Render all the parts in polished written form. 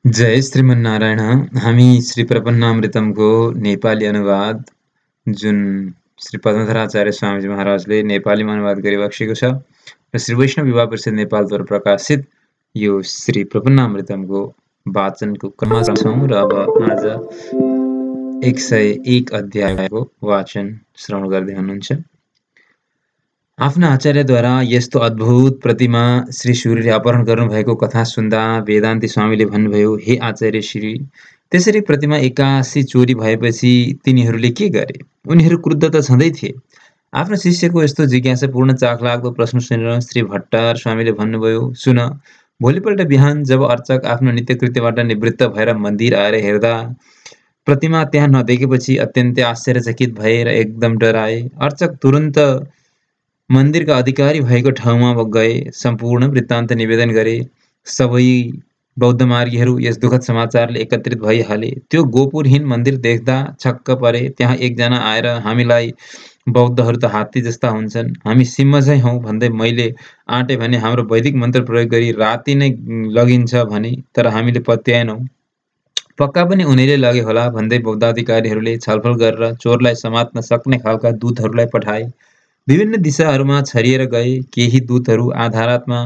जय श्रीमन्नारायण। हामी श्री प्रपन्नामृतमको नेपाली अनुवाद जुन श्री पद्मधराचार्य स्वामीजी महाराजले नेपालीमा अनुवाद गरिबक्सेको छ र श्री वैष्णव विवाह परिषद नेपालद्वारा प्रकाशित यो श्री प्रपन्नामृतमको वाचनको क्रममा छौँ र अब आज 101 अध्यायको वाचन श्रवण गर्दै हुनुहुन्छ। आफ्ना आचार्यद्वारा यस्तो अद्भुत प्रतिमा श्री सूर्यले अपहरण गर्नुभएको कथा सुन्दा वेदान्ती स्वामीले भन्नुभयो, हे आचार्य श्री, त्यसरी प्रतिमा एक्कासी चोरी भएपछि तिनीहरूले के गरे? उनीहरू क्रुद्ध त छँदै थिए। आफ्नो शिष्यको यस्तो जिज्ञासापूर्ण चाखलाग्दो प्रश्न सुनेर श्री भट्टार स्वामीले भन्नुभयो, सुन, भोलिपल्ट बिहान जब अर्चक आफ्नो नित्यकृत्यबाट निवृत्त भएर मन्दिर आएर हेर्दा प्रतिमा त्यहाँ नदेखेपछि अत्यन्तै आश्चर्यचकित भएर एकदम डराए। अर्चक तुरन्त मन्दिरका अधिकारी भएको ठाउँमा गए, सम्पूर्ण वृत्तान्त निवेदन गरे। सबै बौद्ध मार्गीहरू यस दुःखद समाचारले एकत्रित भइहाले। त्यो गोपुरहीन मन्दिर देख्दा छक्क परे। त्यहाँ एकजना आएर, हामीलाई बौद्धहरू त हात्ती जस्ता हुन्छन्, हामी सिंह चाहिँ हौँ भन्दै मैले आँटे भने हाम्रो वैदिक मन्त्र प्रयोग गरी राति नै लगिन्छ भने, तर हामीले पत्याएनौँ। पक्का पनि उनीले लगे होला भन्दै बौद्धाधिकारीहरूले छलफल गरेर चोरलाई समात्न सक्ने खालका दूतहरूलाई पठाए। विभिन्न दिशाहरूमा छरिएर गए। केही दूतहरू आधा रातमा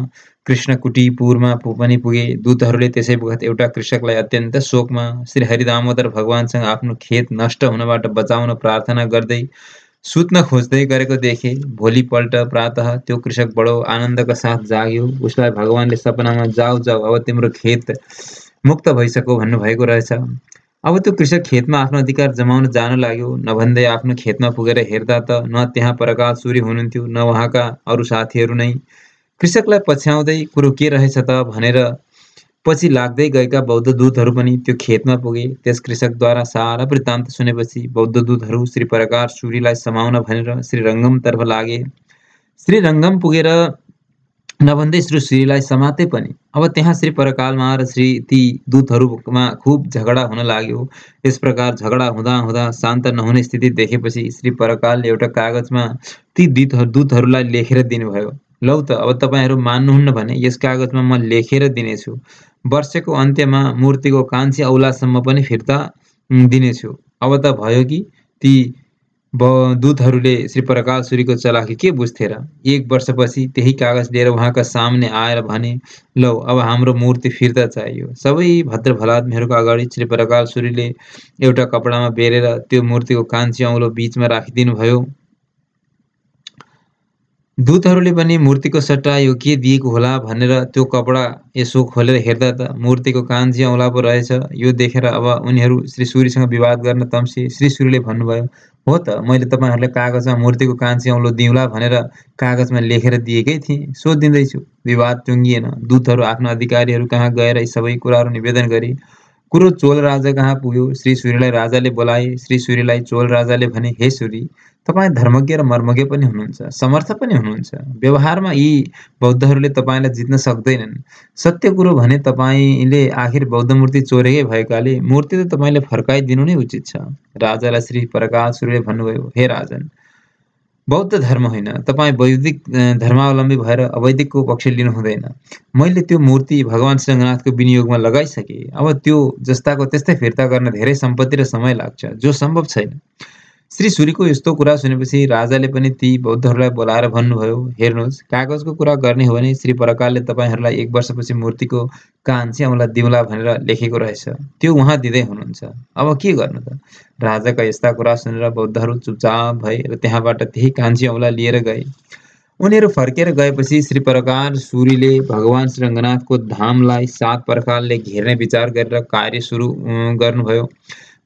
कृष्णकुटीपुरमा पनि पुगे। दूतहरूले त्यसै बखत एउटा कृषकलाई अत्यन्त शोकमा श्री हरिदामोदर भगवानसँग आफ्नो खेत नष्ट हुनबाट बचाउन प्रार्थना गर्दै सुत्न खोज्दै गरेको देखे। भोलिपल्ट प्रातः त्यो कृषक बडो आनन्दका साथ जाग्यो। उसलाई भगवानले सपनामा जाऊ जाऊ, अब तिम्रो खेत मुक्त भइसक्यो भन्नुभएको रहेछ। अब त्यो कृषक खेतमा आफ्नो अधिकार जमाउन जान लाग्यो। नभन्दै आफ्नो खेतमा पुगेर हेर्दा त न त्यहाँ परकाल सूर्य हुनुहुन्थ्यो, न उहाँका अरू साथीहरू नै। कृषकलाई पछ्याउँदै कुरो के रहेछ त भनेर पछि लाग्दै गएका बौद्ध दूतहरू पनि त्यो खेतमा पुगे। त्यस कृषकद्वारा सारा वृत्तान्त सुनेपछि बौद्ध दूतहरू श्री परकार सूर्यलाई समाउन भनेर श्रीरङ्गमतर्फ लागे। श्रीरङ्गम पुगेर नभन्दै श्री सूर्यलाई समाते पनि। अब त्यहाँ श्री परकालमा र ती दूतहरूमा खुब झगडा हुन लाग्यो। यस प्रकार झगडा हुँदा हुँदा शान्त नहुने स्थिति देखेपछि श्री परकालले एउटा कागजमा ती दूतहरूलाई लेखेर दिनुभयो। लौ त, अब तपाईँहरू मान्नुहुन्न भने यस कागजमा म लेखेर दिनेछु। वर्षको अन्त्यमा मूर्तिको कान्छी औलासम्म पनि फिर्ता दिनेछु। अब त भयो कि ती दूतहरूले श्री परकाल सूर्यको चलाखी के बुझ्थे र? 1 वर्षपछि त्यही कागज लिएर उहाँका सामने आएर भने, लौ, अब हाम्रो मूर्ति फिर्ता चाहियो। सबै भद्र भलाद्मीहरूको अगाडि श्री परकाल सूर्यले एउटा कपडामा बेरेर त्यो मूर्तिको कान्छी औँलो बीचमा राखिदिनु भयो। दूतहरूले पनि मूर्तिको सट्टा यो के दिएको होला भनेर त्यो कपडा यसो खोलेर हेर्दा त मूर्तिको कान्छी औँला पो रहेछ। यो देखेर अब उनीहरू श्री सूर्यसँग विवाद गर्न तम्से। श्री सूर्यले भन्नुभयो, हो त, मैले तपाईँहरूलाई कागजमा मूर्तिको कान्छी औँलो दिउँला भनेर कागजमा लेखेर दिएकै थिएँ, सो दिँदैछु। विवाद टुङ्गिएन। दूतहरू आफ्ना अधिकारीहरू कहाँ गएर यी सबै कुराहरू निवेदन गरे। कुरो चोल राजा कहाँ पुग्यो। श्री सूर्यलाई राजाले बोलाए। श्री सूर्यलाई चोल राजाले भने, हे सूर्य, तपाईँ धर्मज्ञ र मर्मज्ञ पनि हुनुहुन्छ, समर्थ पनि हुनुहुन्छ। व्यवहारमा यी बौद्धहरूले तपाईँलाई जित्न सक्दैनन्। सत्य कुरो भने तपाईँले आखिर बौद्ध मूर्ति चोरेकै भएकाले मूर्ति त तपाईँले फर्काइदिनु नै उचित छ। राजालाई श्री परकाल सूर्यले भन्नुभयो, हे राजन, बौद्ध धर्म होइन, तपाईँ वैदिक धर्मावलम्बी भएर अवैदिकको पक्ष लिनु हुँदैन। मैले त्यो मूर्ति भगवान श्रीरङ्गनाथको विनियोगमा लगाइसकेँ। अब त्यो जस्ताको त्यस्तै फिर्ता गर्न धेरै सम्पत्ति र समय लाग्छ, जो सम्भव छैन। श्री सूर्यको यस्तो कुरा सुनेपछि राजाले पनि ती बौद्धहरूलाई बोलाएर भन्नुभयो, हेर्नुहोस्, कागजको कुरा गर्ने हो भने श्री परकालले तपाईँहरूलाई 1 वर्षपछि मूर्तिको कान्छी औँला दिउँला भनेर लेखेको रहेछ। त्यो उहाँ दिँदै हुनुहुन्छ। अब के गर्नु त? राजाका यस्ता कुरा सुनेर बौद्धहरू चुपचाप भए र त्यहाँबाट त्यही कान्छी औँला लिएर गए। उनीहरू फर्केर गएपछि श्री परकाल सूर्यले भगवान श्रीरङ्गनाथको धामलाई 7 पर्खालले घेर्ने विचार गरेर कार्य सुरु गर्नुभयो।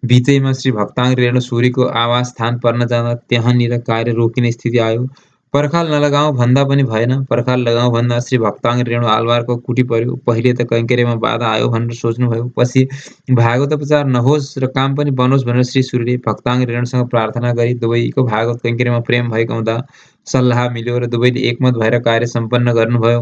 बीचैमा श्री भक्ताङ रेणु सूर्यको आवास स्थान पर्न जाँदा त्यहाँनिर कार्य रोकिने स्थिति आयो। पर्खाल नलगाउँ भन्दा पनि भएन, पर्खाल लगाउँ भन्दा श्री भक्ताङ रेणु आलवारको कुटी पर्यो। पहिले त कैङ्केर्यमा बाधा आयो भनेर सोच्नुभयो, पछि भागवतोपचार नहोस् र काम पनि बनोस् भनेर श्री सूर्यले भक्ताङ रेणुसँग प्रार्थना गरी दुवैको भागवत कैङ्केर्यमा प्रेम भएको हुँदा सल्लाह मिल्यो र दुवैले एकमत भएर कार्य सम्पन्न गर्नुभयो।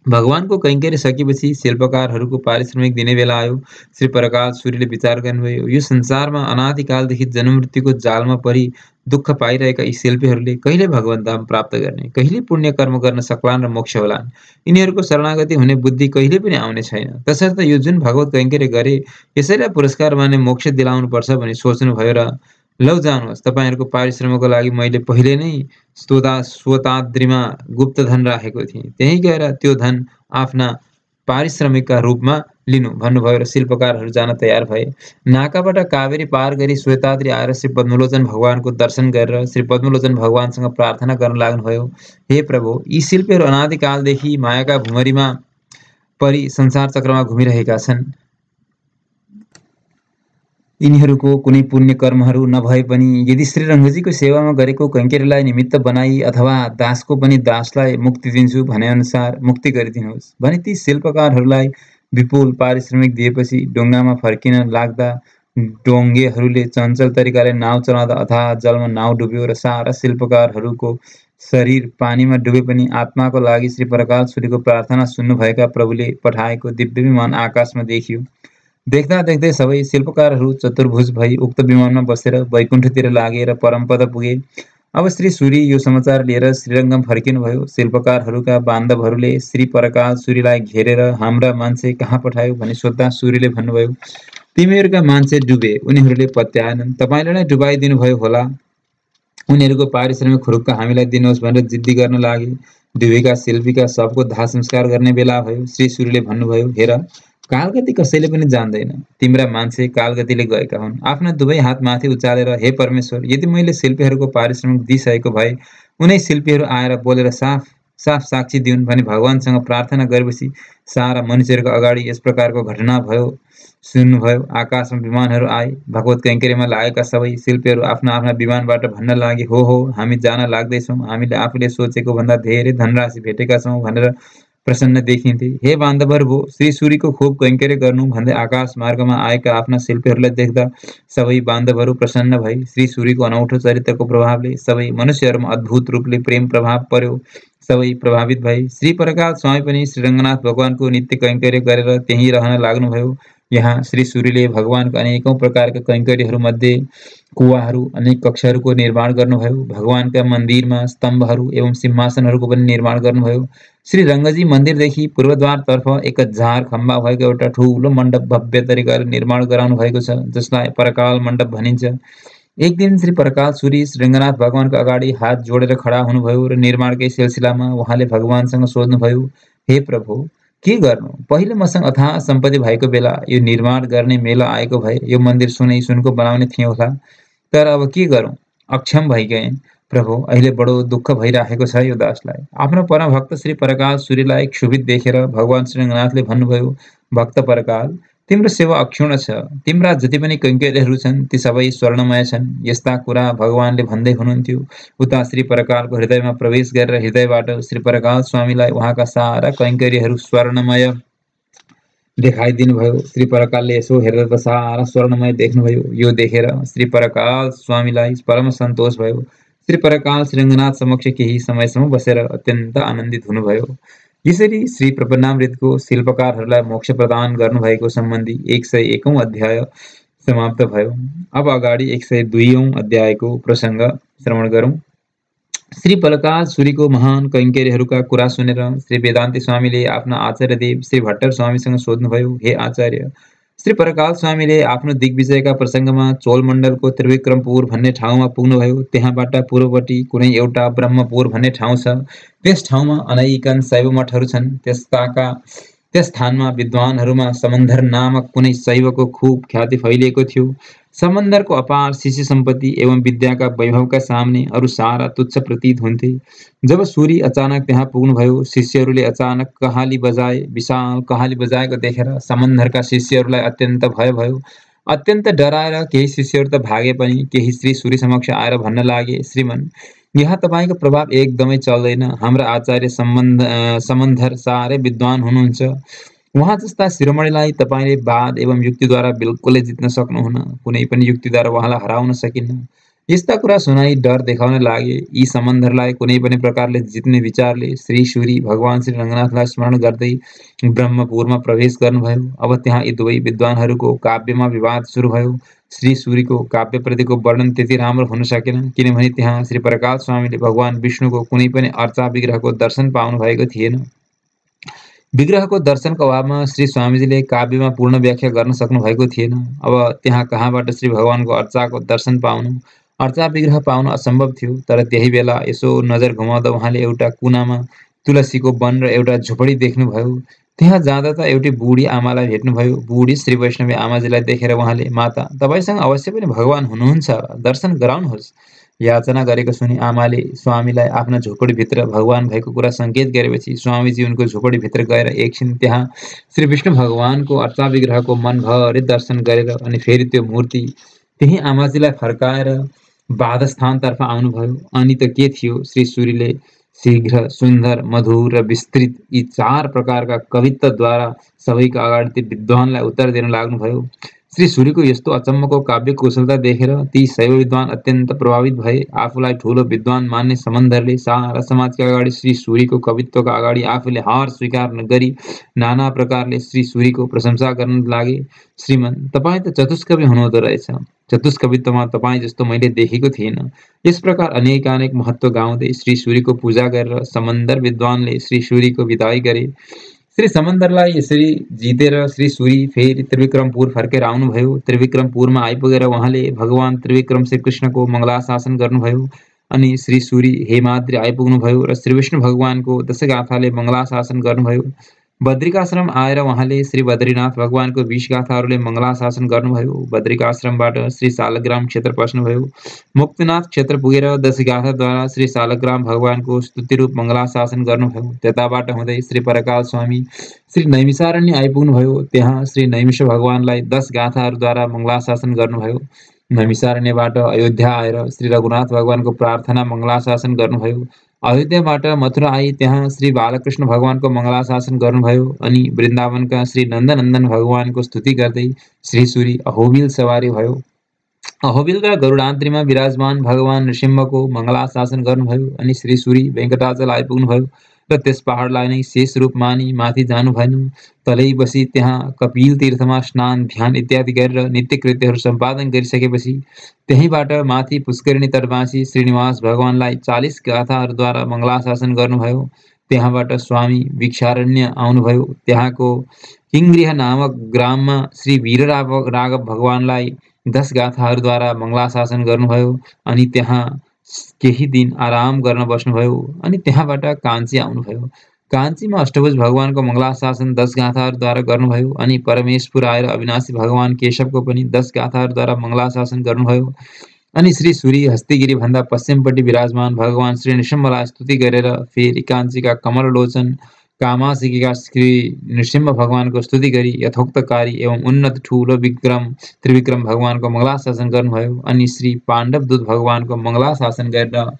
भगवानको कैंकर्य सकेपछि शिल्पकारहरूको पारिश्रमिक दिने बेला आयो। श्री प्रकाश सूर्यले विचार गर्नुभयो, यो संसारमा अनादिकालदेखि जन्म मृत्युको जालमा परि दुःख पाइरहेका यी शिल्पीहरूले कहिले भगवान धाम प्राप्त गर्ने, कहिले पुण्य कर्म गर्न सक्लान् र मोक्ष होलान्। यिनीहरूको शरणागति हुने बुद्धि कहिले पनि आउने छैन। तसर्थ यो जुन भगवत कैंकर्य गरे यसैलाई पुरस्कार माने मोक्ष दिलाउनुपर्छ भनी सोच्नुभयो र लौ जानुहोस्, तपाईँहरूको पारिश्रमको लागि मैले पहिले नै स्वताद्रीमा गुप्तधन राखेको थिएँ, त्यहीँ गएर त्यो धन आफ्ना पारिश्रमिकका रूपमा लिनु भन्नुभयो र शिल्पकारहरू जान तयार भए। नाकाबाट कावेरी पार गरी श्वेताद्री आएर श्री पद्मलोचन भगवानको दर्शन गरेर श्री पद्मलोचन भगवानसँग प्रार्थना गर्न लाग्नुभयो, हे प्रभु, यी शिल्पीहरू अनादिकालदेखि मायाका भुमरीमा परि संसार चक्रमा घुमिरहेका छन्। यिनीहरूको कुनै पुण्य कर्महरू नभए पनि यदि श्री रङ्गजीको सेवामा गरेको कैंकर्यलाई निमित्त बनाई अथवा दासको पनि दासलाई मुक्ति दिन्छु भने अनुसार मुक्ति गरिदिनुहोस् भने ती शिल्पकारहरूलाई विपुल पारिश्रमिक दिएपछि डोङ्गामा फर्किन लाग्दा डोङ्गेहरूले चञ्चल तरिकाले नाउ चलाउँदा अथाह जलमा नाउ डुब्यो र सारा शिल्पकारहरूको शरीर पानीमा डुबे पनि आत्माको लागि श्री प्रकाश सूर्यको प्रार्थना सुन्नुभएका प्रभुले पठाएको दिव्य विमान आकाशमा देखियो। देख्दा देख्दै सबै शिल्पकारहरू चतुर्भुज भई उक्त विमानमा बसेर वैकुण्ठतिर लागे र परमपद पुगे। अब श्री सूर्य यो समाचार लिएर श्रीरङ्गम फर्किनुभयो। शिल्पकारहरूका बान्धवहरूले श्री प्रकाश सूर्यलाई घेरेर हाम्रा मान्छे कहाँ पठायो भनी सोद्धा सूर्यले भन्नुभयो, तिमीहरूका मान्छे डुबे, उनीहरूले पत्याएनन्, तपाईँले नै डुबाइदिनुभयो होला, उनीहरूको पारिश्रमिक खुरुक्क हामीलाई दिनुहोस् भनेर जिद्दी गर्न लागे। डुबेका शिल्पीका शवको दाह संस्कार गर्ने बेला भयो। श्री सूर्यले भन्नुभयो, हेर, कालगति कसैले पनि जान्दैन, तिम्रा मान्छे कालगतिले गएका हुन्। आफ्ना दुवै हात माथि उचालेर, हे परमेश्वर, यदि मैले शिल्पीहरूको पारिश्रमिक दिइसकेको भए उनै शिल्पीहरू आएर बोलेर साफ साफ साक्षी दिउन् भनी भगवानसँग प्रार्थना गरेपछि सारा मनुष्यहरूको अगाडि यस प्रकारको घटना भयो। सुन्नुभयो, आकाशमा विमानहरू आए। भगवत कैंकर्यमा लागेका सबै शिल्पीहरू आफ्ना आफ्ना विमानबाट भन्न लागे, हो, हामी जान लाग्दैछौँ, हामीले आफूले सोचेको भन्दा धेरै धनराशि भेटेका छौँ भनेर प्रसन्न देखिन्थे। हे बान्धवहरू, श्री सूर्यको खूब कैंकर्य गर्नु भन्दै आकाश मार्गमा आएका आफ्ना शिल्पीहरूलाई देख्दा सबै बान्धवहरू प्रसन्न भई। श्री सूर्यको अनौठो चरित्रको प्रभावले सबै मनुष्यहरूमा अद्भुत रूपले प्रेम प्रभाव पर्यो। सबै प्रभावित भई। श्री प्रकाश स्वामी पनि श्री रङ्गनाथ भगवानको नित्य कैंकर्य गरेर त्यहीँ रहन लाग्नुभयो। यहाँ श्री सूर्यले भगवानका अनेकौं प्रकारका कैंकर्यहरूमध्ये कुवाहरू, अनेक कक्षहरूको निर्माण गर्नुभयो। भगवानका मन्दिरमा स्तम्भहरू एवं सिंहासनहरूको पनि निर्माण गर्नुभयो। श्री रङ्गजी मन्दिरदेखि पूर्वद्वारतर्फ 1000 खम्बा भएको एउटा ठुलो मण्डप भव्य तरिकाले निर्माण गराउनु भएको छ, जसलाई परकाल मण्डप भनिन्छ। एक दिन श्री प्रकाश सूर्य श्री रङ्गनाथ भगवानको अगाडि हात जोडेर खडा हुनुभयो र निर्माणकै सिलसिलामा उहाँले भगवानसँग सोध्नुभयो, हे प्रभु, के गर्नु? पहिले मसँग अथाह सम्पत्ति भएको बेला यो निर्माण गर्ने मेला आएको भए यो मन्दिर सुनै सुनको बनाउने थिएँ होला, तर अब के गरौँ? अक्षम भइगएँ। प्रभु, अहिले बडो दुःख भइराखेको छ यो दासलाई। आफ्नो परम भक्त श्री प्रकाश सूर्यलाई क्षुभित देखेर भगवान श्री रङ्गनाथले भन्नुभयो, भक्त परकाल, तिम्रो सेवा अक्षुण्ण छ। तिम्रा जति पनि कैंकर्यहरू छन् ती सबै स्वर्णमय छन्। यस्ता कुरा भगवानले भन्दै हुनुहुन्थ्यो। उता श्री प्रकालको हृदयमा प्रवेश गरेर हृदयबाट श्री प्रकाल स्वामीलाई उहाँका सारा कैंकर्यहरू स्वर्णमय देखाइदिनुभयो। श्री प्रकालले यसो हेरेर त सारा स्वर्णमय देख्नुभयो। यो देखेर श्री प्रकाल स्वामीलाई परम सन्तोष भयो। श्री प्रकाल श्री रङ्गनाथ समक्ष केही समयसम्म बसेर अत्यन्त आनन्दित हुनुभयो। यसरी श्री प्रपन्नामृतको शिल्पकारहरूलाई मोक्ष प्रदान गर्नुभएको सम्बन्धी 101औं अध्याय समाप्त भयो। अब अगाडि 102औं अध्यायको प्रसङ्ग श्रवण गरौँ। श्री प्रकाश सूर्यको महान कैंकर्यहरूका कुरा सुनेर श्री वेदान्ती स्वामीले आफ्ना आचार्यदेव श्री भट्टर स्वामीसँग सोध्नुभयो, हे आचार्य, श्री प्रकाश स्वामीले आफ्नो दिग्विजयका प्रसङ्गमा चोलमण्डलको त्रिविक्रमपुर भन्ने ठाउँमा पुग्नुभयो। त्यहाँबाट पूर्वपट्टि कुनै एउटा ब्रह्मपुर भन्ने ठाउँ छ। त्यस ठाउँमा अनेकन शैव मठहरू छन्। त्यस स्थानमा विद्वानहरूमा समन्धर नामक कुनै शैवको खूब ख्याति फैलिएको थियो। समन्धरको अपार शिष्य सम्पत्ति एवं विद्याका वैभवका सामने अरू सारा तुच्छ प्रतीत हुन्थे। जब सूर्य अचानक त्यहाँ पुग्नुभयो, शिष्यहरूले अचानक कहाली बजाए। विशाल कहाली बजाएको देखेर समन्धरका शिष्यहरूलाई अत्यन्त भय भयो। अत्यन्त डराएर केही शिष्यहरू त भागे पनि केही श्री सूर्य समक्ष आएर भन्न लागे, श्रीमन, यहाँ तपाईँको प्रभाव एकदमै चल्दैन। हाम्रा आचार्य समन्धर साह्रै विद्वान हुनुहुन्छ। उहाँ जस्ता शिरोमणिलाई तपाईँले वाद एवं युक्तिद्वारा बिल्कुलै जित्न सक्नुहुन्न। कुनै पनि युक्तिद्वारा उहाँलाई हराउन सकिन्न। यस्ता कुरा सुनाई डर देखाउन लागे। यी सम्बन्धहरूलाई कुनै पनि प्रकारले जित्ने विचारले श्री सूरी भगवान श्री रङ्गनाथलाई स्मरण गर्दै ब्रह्मपुरमा प्रवेश गर्नुभयो। अब त्यहाँ यी दुवै विद्वानहरूको काव्यमा विवाद सुरु भयो। श्री सूरीको काव्यप्रतिको वर्णन त्यति राम्रो हुन सकेन, किनभने त्यहाँ श्री प्रकाश स्वामीले भगवान विष्णुको कुनै पनि अर्चा विग्रहको दर्शन पाउनु भएको थिएन। विग्रहको दर्शनको अभावमा श्री स्वामीजीले काव्यमा पूर्ण व्याख्या गर्न सक्नु भएको थिएन। अब त्यहाँ कहाँबाट श्री भगवानको अर्चाको दर्शन पाउनु, अर्चा विग्रह पाउन असम्भव थियो। तर त्यही बेला यसो नजर घुमाउँदा उहाँले एउटा कुनामा तुलसीको वन र एउटा झोपडी देख्नुभयो। त्यहाँ जाँदा त एउटी बुढी आमालाई भेट्नुभयो। बुढी श्री वैष्णवी आमाजीलाई देखेर उहाँले, माता, तपाईँसँग अवश्य पनि भगवान हुनुहुन्छ, दर्शन गराउनुहोस्, याचना गरेको सुनि आमाले स्वामीलाई आफ्ना झोपडीभित्र भगवान भएको कुरा सङ्केत गरेपछि स्वामीजी उनको झोपडीभित्र गएर एकछिन त्यहाँ श्री विष्णु भगवानको अर्चा विग्रहको मनभरि दर्शन गरेर अनि फेरि त्यो मूर्ति त्यही आमाजीलाई फर्काएर बाधस्थानतर्फ आउनुभयो। अनि त के थियो, श्री सूरीले शीघ्र, सुन्दर, मधुर र विस्तृत यी 4 प्रकारका कवित्वद्वारा सबैका अगाडि ती विद्वानलाई उत्तर दिन लाग्नुभयो। श्री सूरीको यस्तो अचम्मको काव्य कुशलता देखेर ती शैव विद्वान अत्यन्त प्रभावित भए। आफूलाई ठूलो विद्वान मान्ने सम्बन्धहरूले सारा समाजका अगाडि श्री सूरीको कवित्वका अगाडि आफूले हार स्वीकार गरी नाना प्रकारले श्री सूरीको प्रशंसा गर्न लागे। श्रीमन, तपाईँ त चतुष्कवि हुनुहुँदो रहेछ। चतुष्कवित्वमा तपाईँ जस्तो मैले देखेको थिएन। यस प्रकार अनेकानेक महत्त्व गाउँदै श्री सूरीको पूजा गरेर समन्दर विद्वानले श्री सूरीको विदाई गरे। श्री समन्दरलाई यसरी जितेर श्री सूरी फेरि त्रिविक्रमपुर फर्केर आउनुभयो। त्रिविक्रमपुरमा आइपुगेर उहाँले भगवान त्रिविक्रम श्रीकृष्णको मङ्गलाशासन गर्नुभयो। अनि श्री सूरी हेमाद्री आइपुग्नुभयो र श्री विष्णु भगवानको दशगाथाले मङ्गलाशासन गर्नुभयो। बद्रिकाश्रम आएर उहाँले श्री बद्रीनाथ भगवानको 20 गाथाहरूले मङ्गलाशासन गर्नुभयो। बद्रिकाश्रमबाट श्री सालग्राम क्षेत्र पस्नुभयो। मुक्तिनाथ क्षेत्र पुगेर 10 गाथाद्वारा श्री सालग्राम भगवानको स्तुतिरूप मङ्गलाशासन गर्नुभयो। त्यताबाट हुँदै श्री परकाल स्वामी श्री नैमिषारण्य आइपुग्नुभयो। त्यहाँ श्री नैमिष भगवानलाई 10 गाथाहरूद्वारा मङ्गलाशासन गर्नुभयो। नैमिषारण्यबाट अयोध्या आएर श्री रघुनाथ भगवानको प्रार्थना मङ्गलाशासन गर्नुभयो। अयोध्याबाट मथुरा आई त्यहाँ श्री बालकृष्ण भगवानको मङ्गलाशासन गर्नुभयो। अनि वृन्दावनका श्री नन्दनन्दन भगवानको स्तुति गर्दै श्री सूरी अहोबिल सवारी भयो। अहोबिल र गरुडाद्रीमा विराजमान भगवान नृसिंहको मङ्गलाशासन गर्नुभयो। अनि श्री सूरी वेङ्कटाचल आइपुग्नुभयो र त्यस पहाडलाई नै शेष रूप मानी माथि जानु भएन। तलै बसी त्यहाँ कपिल तीर्थमा स्नान, ध्यान इत्यादि गरेर नित्य कृत्यहरू सम्पादन गरिसकेपछि त्यहीँबाट माथि पुष्करिणी तटवासी श्रीनिवास भगवानलाई 40 गाथाहरूद्वारा मङ्गलाशासन गर्नुभयो। त्यहाँबाट स्वामी भिक्षारण्य आउनुभयो। त्यहाँको किङ्गृह नामक ग्राममा श्री वीरराघव भगवानलाई 10 गाथाहरूद्वारा मङ्गलाशासन गर्नुभयो। अनि त्यहाँ केही दिन आराम गर्न बस्नुभयो। अनि त्यहाँबाट काञ्ची आउनुभयो। काञ्चीमा अष्टभुज भगवानको मङ्गलाशासन 10 गाथाहरूद्वारा गर्नुभयो। अनि परमेशपुर आएर अविनाशी भगवान केशवको पनि 10 गाथाहरूद्वारा मङ्गलाशासन गर्नुभयो। अनि श्री सूरी हस्तिगिरीभन्दा पश्चिमपट्टि विराजमान भगवान श्री नृसिंहलाई स्तुति गरेर फेरि काञ्चीका कमललोचन कामासिकेका श्री नृसिंह भगवानको स्तुति गरी यथोक्तकारी एवं उन्नत ठूलो विक्रम त्रिविक्रम भगवानको मङ्गलाशासन गर्नुभयो। अनि श्री पाण्डवदूत भगवानको मङ्गलाशासन गरेर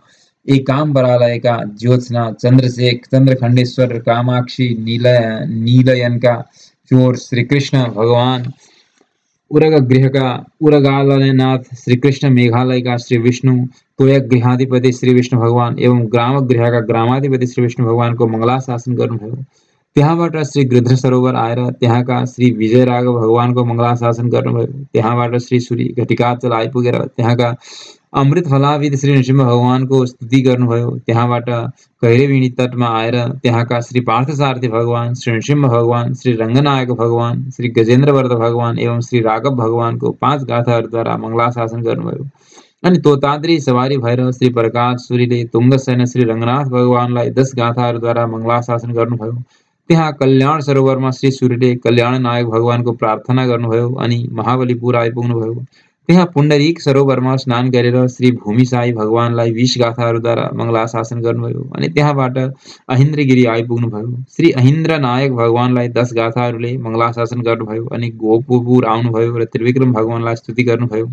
एकाम्बरालयका ज्योत्स्ना, चन्द्रशेख, चन्द्रखण्डेश्वर, कामाक्षी, नीलयनका चोर श्रीकृष्ण भगवान, उरगगृहका उरगालयनाथ श्रीकृष्ण, मेघालयका श्री विष्णु, तोयगृहाधिपति श्री विष्णु भगवान एवं ग्रामगृहका ग्रामाधिपति श्री विष्णु भगवानको मङ्गलाशासन गर्नुभयो। त्यहाँबाट श्री गृध्र सरोवर आएर त्यहाँका श्री विजयराघव भगवानको मङ्गलाशासन गर्नुभयो। त्यहाँबाट श्री सूरी घटिकाचल आइपुगेर त्यहाँका अमृत फलाविद श्री नृसिंह भगवानको स्तुति गर्नुभयो। त्यहाँबाट कैरविणी तटमा आएर त्यहाँका श्री पार्थसारथी भगवान, श्री नृसिंह भगवान, श्री रङ्गनायक भगवान, श्री गजेन्द्रवर्ध भगवान एवं श्री राघव भगवानको 5 गाथाहरूद्वारा मङ्गलाशासन गर्नुभयो। अनि तोताद्री सवारी भएर श्री प्रकाश सूरीले तुङ्गसेन श्री रङ्गनाथ भगवानलाई 10 गाथाहरूद्वारा मङ्गलाशासन गर्नुभयो। त्यहाँ कल्याण सरोवरमा श्री सूरीले कल्याण नायक भगवानको प्रार्थना गर्नुभयो। अनि महाबलीपुर आइपुग्नुभयो। त्यहाँ पुण्डरीक सरोवरमा स्नान गरेर श्री भूमिसाई भगवानलाई 20 गाथाहरूद्वारा मङ्गलाशासन गर्नुभयो। अनि त्यहाँबाट अहिन्द्रगिरी आइपुग्नुभयो। श्री अहिन्द्र नायक भगवानलाई 10 गाथाहरूले मङ्गलाशासन गर्नुभयो। अनि गोपपुर आउनुभयो र त्रिविक्रम भगवानलाई स्तुति गर्नुभयो।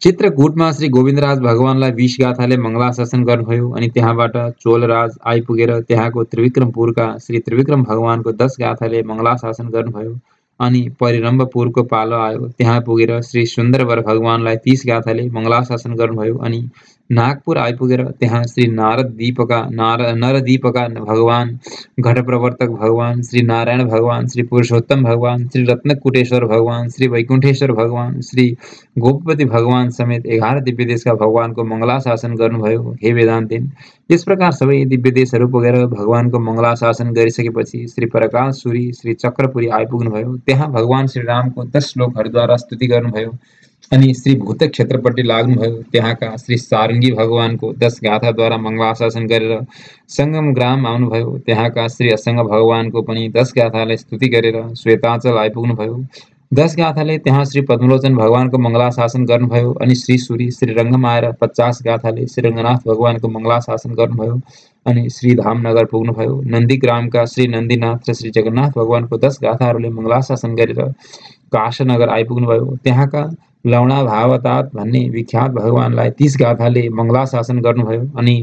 चित्रकूटमा श्री गोविन्दराज भगवानलाई 20 गाथाले मङ्गलाशासन गर्नुभयो। अनि त्यहाँबाट चोलराज आइपुगेर त्यहाँको त्रिविक्रमपुरका श्री त्रिविक्रम भगवानको 10 गाथाले मङ्गलाशासन गर्नुभयो। अनि परिरम्भपुरको पालो आयो। त्यहाँ पुगेर श्री सुन्दरवर भगवानलाई 30 गाथाले मङ्गलाशासन गर्नुभयो अनि नागपुर आइपुगेर त्यहाँ श्री नरदीपका भगवान, घटप्रवर्तक भगवान, श्री नारायण भगवान, श्री पुरुषोत्तम भगवान, श्री रत्नकुटेश्वर भगवान, श्री वैकुण्ठेश्वर भगवान, श्री गोपपति भगवान समेत 11 दिव्य देशका भगवानको मङ्गलाशासन गर्नुभयो। हे वेदान्तीन, यस प्रकार सबै दिव्य देशहरू पुगेर भगवानको मङ्गलाशासन गरिसकेपछि श्री प्रकाशसूरी श्री चक्रपुरी आइपुग्नुभयो। त्यहाँ भगवान श्री रामको 10 श्लोकहरूद्वारा स्तुति गर्नुभयो अनि श्री भूत क्षेत्रपट्टि लाग्नुभयो। त्यहाँका श्री सारङ्गी भगवानको 10 गाथाद्वारा मङ्गलाशासन गरेर सङ्गम ग्राम आउनुभयो। त्यहाँका श्री असङ्ग भगवानको पनि 10 गाथाले स्तुति गरेर श्वेताचल आइपुग्नुभयो। 10 गाथाले त्यहाँ श्री पद्मलोचन भगवानको मङ्गलाशासन गर्नुभयो अनि श्री सूरी श्री रङ्गमा आएर 50 गाथाले श्री रङ्गनाथ भगवानको मङ्गलाशासन गर्नुभयो अनि श्री धामनगर पुग्नुभयो। नन्दीग्रामका श्री नन्दीनाथ र श्री जगन्नाथ भगवानको 10 गाथाहरूले मङ्गलाशासन गरेर काशनगर आइपुग्नुभयो। त्यहाँका लौणा भावतात भन्ने विख्यात भगवानलाई 30 गाथाले मङ्गलाशासन गर्नुभयो अनि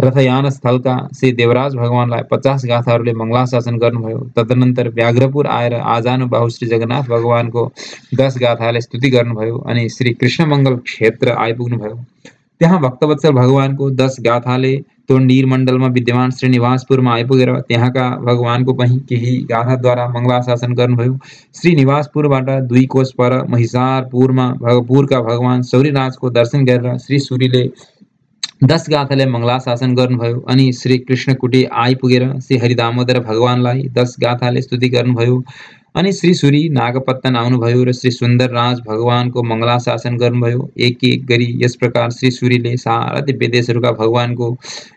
रथयान स्थलका श्री देवराज भगवानलाई 50 गाथाहरूले मङ्गलाशासन गर्नुभयो। तदनन्तर व्याघ्रपुर आएर आजानुबाहु श्री जगन्नाथ भगवानको 10 गाथाले स्तुति गर्नुभयो अनि श्री कृष्णमङ्गल क्षेत्र आइपुग्नुभयो। त्यहाँ भक्तवत्सल भगवानको 10 गाथाले तोण्डीर मण्डलमा विद्यमान श्रीनिवासपुरमा आइपुगेर त्यहाँका भगवानको पनि केही गाथाद्वारा मङ्गलाशासन गर्नुभयो। श्रीनिवासपुरबाट 2 कोस पर महिषारपुरका भगवान सौरीराजको दर्शन गरेर श्री सूरीले 10 गाथाले मङ्गलाशासन गर्नुभयो अनि श्री कृष्णकुटी आइपुगेर श्री हरिदामोदर भगवानलाई 10 गाथाले स्तुति गर्नुभयो अनि श्री सूरी नागपत्तन आउनुभयो र श्री सुन्दरराज भगवानको मङ्गलाशासन गर्नुभयो। एक एक गरी यस प्रकार श्री सूरीले सारा दिव्य देशहरूका भगवानको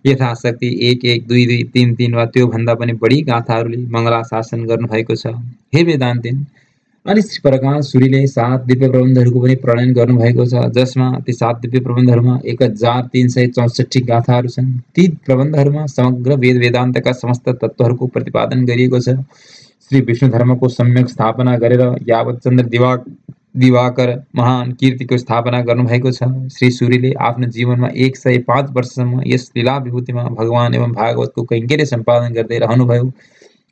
यथाशक्ति 1 1 2 2 3 3 वा त्योभन्दा पनि बढी गाथाहरूले मङ्गलाशासन गर्नुभएको छ। हे वेदान्तीन, अनि श्री प्रकाशसूरीले 7 दिव्य प्रबन्धहरूको पनि प्रणयन गर्नुभएको छ, जसमा ती 7 दिव्य प्रबन्धहरूमा 1364 गाथाहरू छन्। ती प्रबन्धहरूमा समग्र वेदान्तका समस्त तत्त्वहरूको प्रतिपादन गरिएको छ। श्री विष्णु धर्मको सम्यक स्थापना गरेर यावतचन्द्र दिवाकर महान कीर्तिको स्थापना गर्नुभएको छ। श्री सूरीले आफ्नो जीवनमा 105 वर्षसम्म यस लीला विभूतिमा भगवान एवं भागवतको कैङ्कर्य सम्पादन गर्दै रहनुभयो।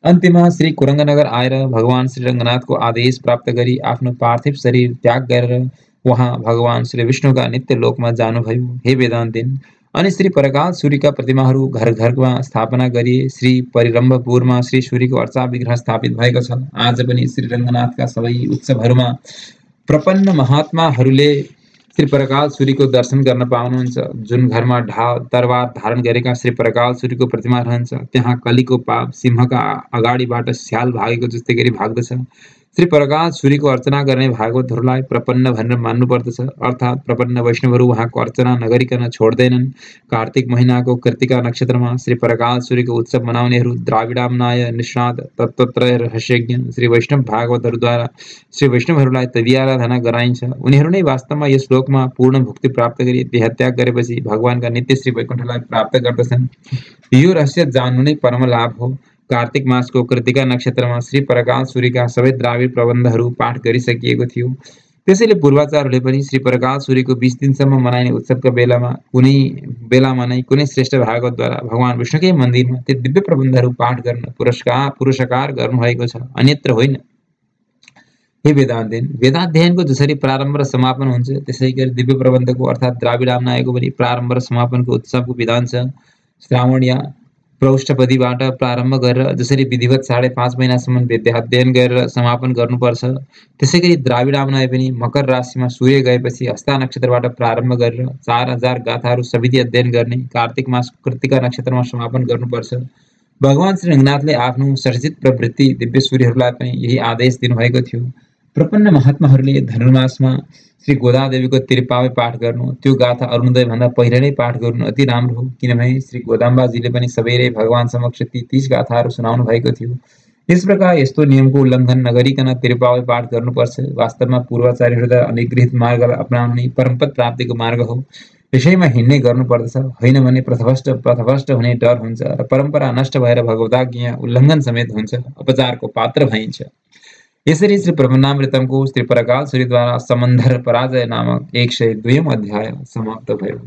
अन्त्यमा श्री कुरङ्गनगर आएर भगवान श्री रङ्गनाथको आदेश प्राप्त गरी आफ्नो पार्थिव शरीर त्याग गरेर उहाँ भगवान श्री विष्णुका नित्य लोकमा जानुभयो। हे वेदान्तीन, अनि श्री प्रकाशसूरीका प्रतिमाहरू घर घरमा स्थापना गरिए। श्री परिरम्भपुरमा श्री सूरीको अर्चा विग्रह स्थापित भएको छ। आज पनि श्री रङ्गनाथका सबै उत्सवहरूमा प्रपन्न महात्माहरूले श्री प्रकाशसूरीको दर्शन गर्न पाउनुहुन्छ। जुन घरमा तरवार धारण गरेका श्री प्रकाशसूरीको प्रतिमा रहन्छ त्यहाँ कलीको पाप सिंहका अगाडिबाट स्याल भागेको जस्तै गरी भाग्दछ। श्री प्रकाशसूरीको अर्चना गर्ने भागवतहरूलाई प्रपन्न भनेर मान्नुपर्दछ, अर्थात् प्रपन्न वैष्णवहरू उहाँको अर्चना नगरिकन छोड्दैनन्। कार्तिक महिनाको कृतिका नक्षत्रमा श्री प्रकाशसूरीको उत्सव मनाउनेहरू द्राविडाम्नाय निष्णात तत्त्वत्रय रहस्यज्ञ श्री वैष्णव भागवतहरूद्वारा श्री वैष्णवहरूलाई तवियाराधना गराइन्छ। उनीहरू नै वास्तवमा यस लोकमा पूर्ण भुक्ति प्राप्त गरी देहत्याग गरेपछि भगवानका नित्य श्री वैकुण्ठलाई प्राप्त गर्दछन्। यो रहस्य जान्नु नै परम लाभ हो। कार्तिक मासको कृतिका नक्षत्रमा श्री प्रकाशसूरीका सबै द्राविड प्रबन्धहरू पाठ गरिसकिएको थियो। त्यसैले पूर्वाचारहरूले पनि श्री प्रकाशसूरीको 20 दिनसम्म मनाइने उत्सवका बेलामा नै कुनै श्रेष्ठ भागवतद्वारा भगवान विष्णुकै मन्दिरमा ती दिव्य प्रबन्धहरू पाठ गर्न पुरस्कार गर्नुभएको छ, अन्यत्र होइन। हे वेदान्तीन, वेदाध्ययनको जसरी प्रारम्भ र समापन हुन्छ त्यसै गरी दिव्य प्रबन्धको अर्थात् द्राविडाम्नायको पनि प्रारम्भ र समापनको उत्सवको विधान छ। श्रावण या प्रौष्ठपदिबाट प्रारम्भ गरेर जसरी विधिवत 5.5 महिनासम्म वेदाध्ययन गरेर समापन गर्नुपर्छ, त्यसै गरी द्राविडाम्नाय पनि मकर राशिमा सूर्य गएपछि हस्ता नक्षत्रबाट प्रारम्भ गरेर 4000 गाथाहरू सविधि अध्ययन गर्ने कार्तिक मासको कृतिका नक्षत्रमा समापन गर्नुपर्छ। भगवान श्री रङ्गनाथले आफ्नो सर्जित प्रवृत्ति दिव्य सूर्यहरूलाई पनि यही आदेश दिनुभएको थियो। प्रपन्न महात्माहरूले धनुर्मासमा श्री गोदादेवीको त्रिपावे पाठ गर्नु, त्यो गाथा अरुणोदय भन्दा पहिले नै पाठ गर्नु अति राम्रो हो, किनभने श्री गोदाम्बाजीले पनि सबैले भगवान समक्ष ती 30 गाथाहरू सुनाउनु भएको थियो। यस प्रकार यस्तो नियमको उल्लङ्घन नगरिकन त्रिपावे पाठ गर्नुपर्छ। वास्तवमा पूर्वाचार्यहरूद्वारा अनुगृहीत मार्गलाई अपनाउनु नै परमपद प्राप्तिको मार्ग हो। यसैमा हिँड्ने गर्नुपर्दछ, होइन भने पथभ्रष्ट हुने डर हुन्छ र परम्परा नष्ट भएर भगवदाज्ञा उल्लङ्घन समेत हुन्छ, अपचारको पात्र भइन्छ। यसरी श्री प्रबन्धामृतमको श्री प्रकाशसूरीद्वारा समन्धर पराजय नामक 102औं अध्याय समाप्त भयो।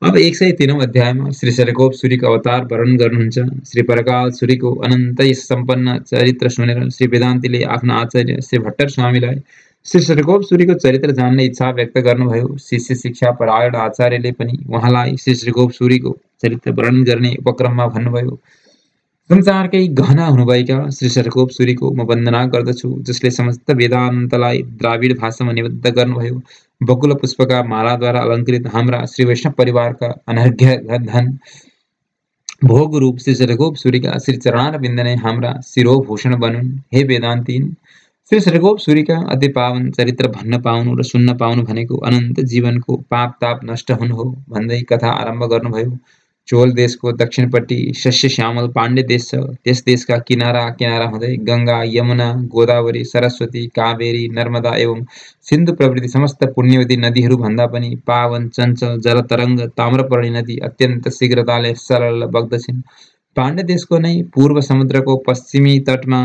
अब 103औं अध्यायमा श्री शरगोप सूरीको अवतार वर्णन गर्नुहुन्छ। श्री परकाल सूरीको अनन्त सम्पन्न चरित्र सुनेर श्री वेदान्तीले आफ्ना आचार्य श्री भट्टर स्वामीलाई श्री शरगोप सूरीको चरित्र जान्ने इच्छा व्यक्त गर्नुभयो। शिष्य शिक्षा परायण आचार्यले पनि उहाँलाई श्री शरगोप सूरीको चरित्र वर्णन गर्ने उपक्रममा भन्नुभयो। संसारकै गहना हुनुभएका श्री शरगोप सूरीको म वन्दना गर्दछु, जसले समस्त वेदान्तलाई द्राविड भाषामा निबद्ध गर्नुभयो। बकुल पुष्पका मालाद्वारा अलङ्कृत हाम्रा श्री वैष्णव परिवारका अनर्घ्य धन भोग रूप श्री शरगोप सूरीका श्री चरणारविन्द नै हाम्रा शिरोभूषण बनुन्। हे वेदान्तीन, श्री शरगोप सूरीका अति पावन चरित्र भन्न पाउनु र सुन्न पाउनु भनेको अनन्त जीवनको पाप ताप नष्ट हुनु हो भन्दै कथा आरम्भ गर्नुभयो। चोल देशको दक्षिणपट्टि शस्य श्यामल पाण्डे देश छ। त्यस देशका किनारा किनारा हुँदै गङ्गा, यमुना, गोदावरी, सरस्वती, कावेरी, नर्मदा एवं सिन्धु प्रभृति समस्त पुण्यवती नदीहरू भन्दा पनि पावन चञ्चल जलतरङ्ग ताम्रपर्णी नदी अत्यन्त शीघ्रताले सरल बग्दछिन्। पाण्डे देशको नै पूर्व समुद्रको पश्चिमी तटमा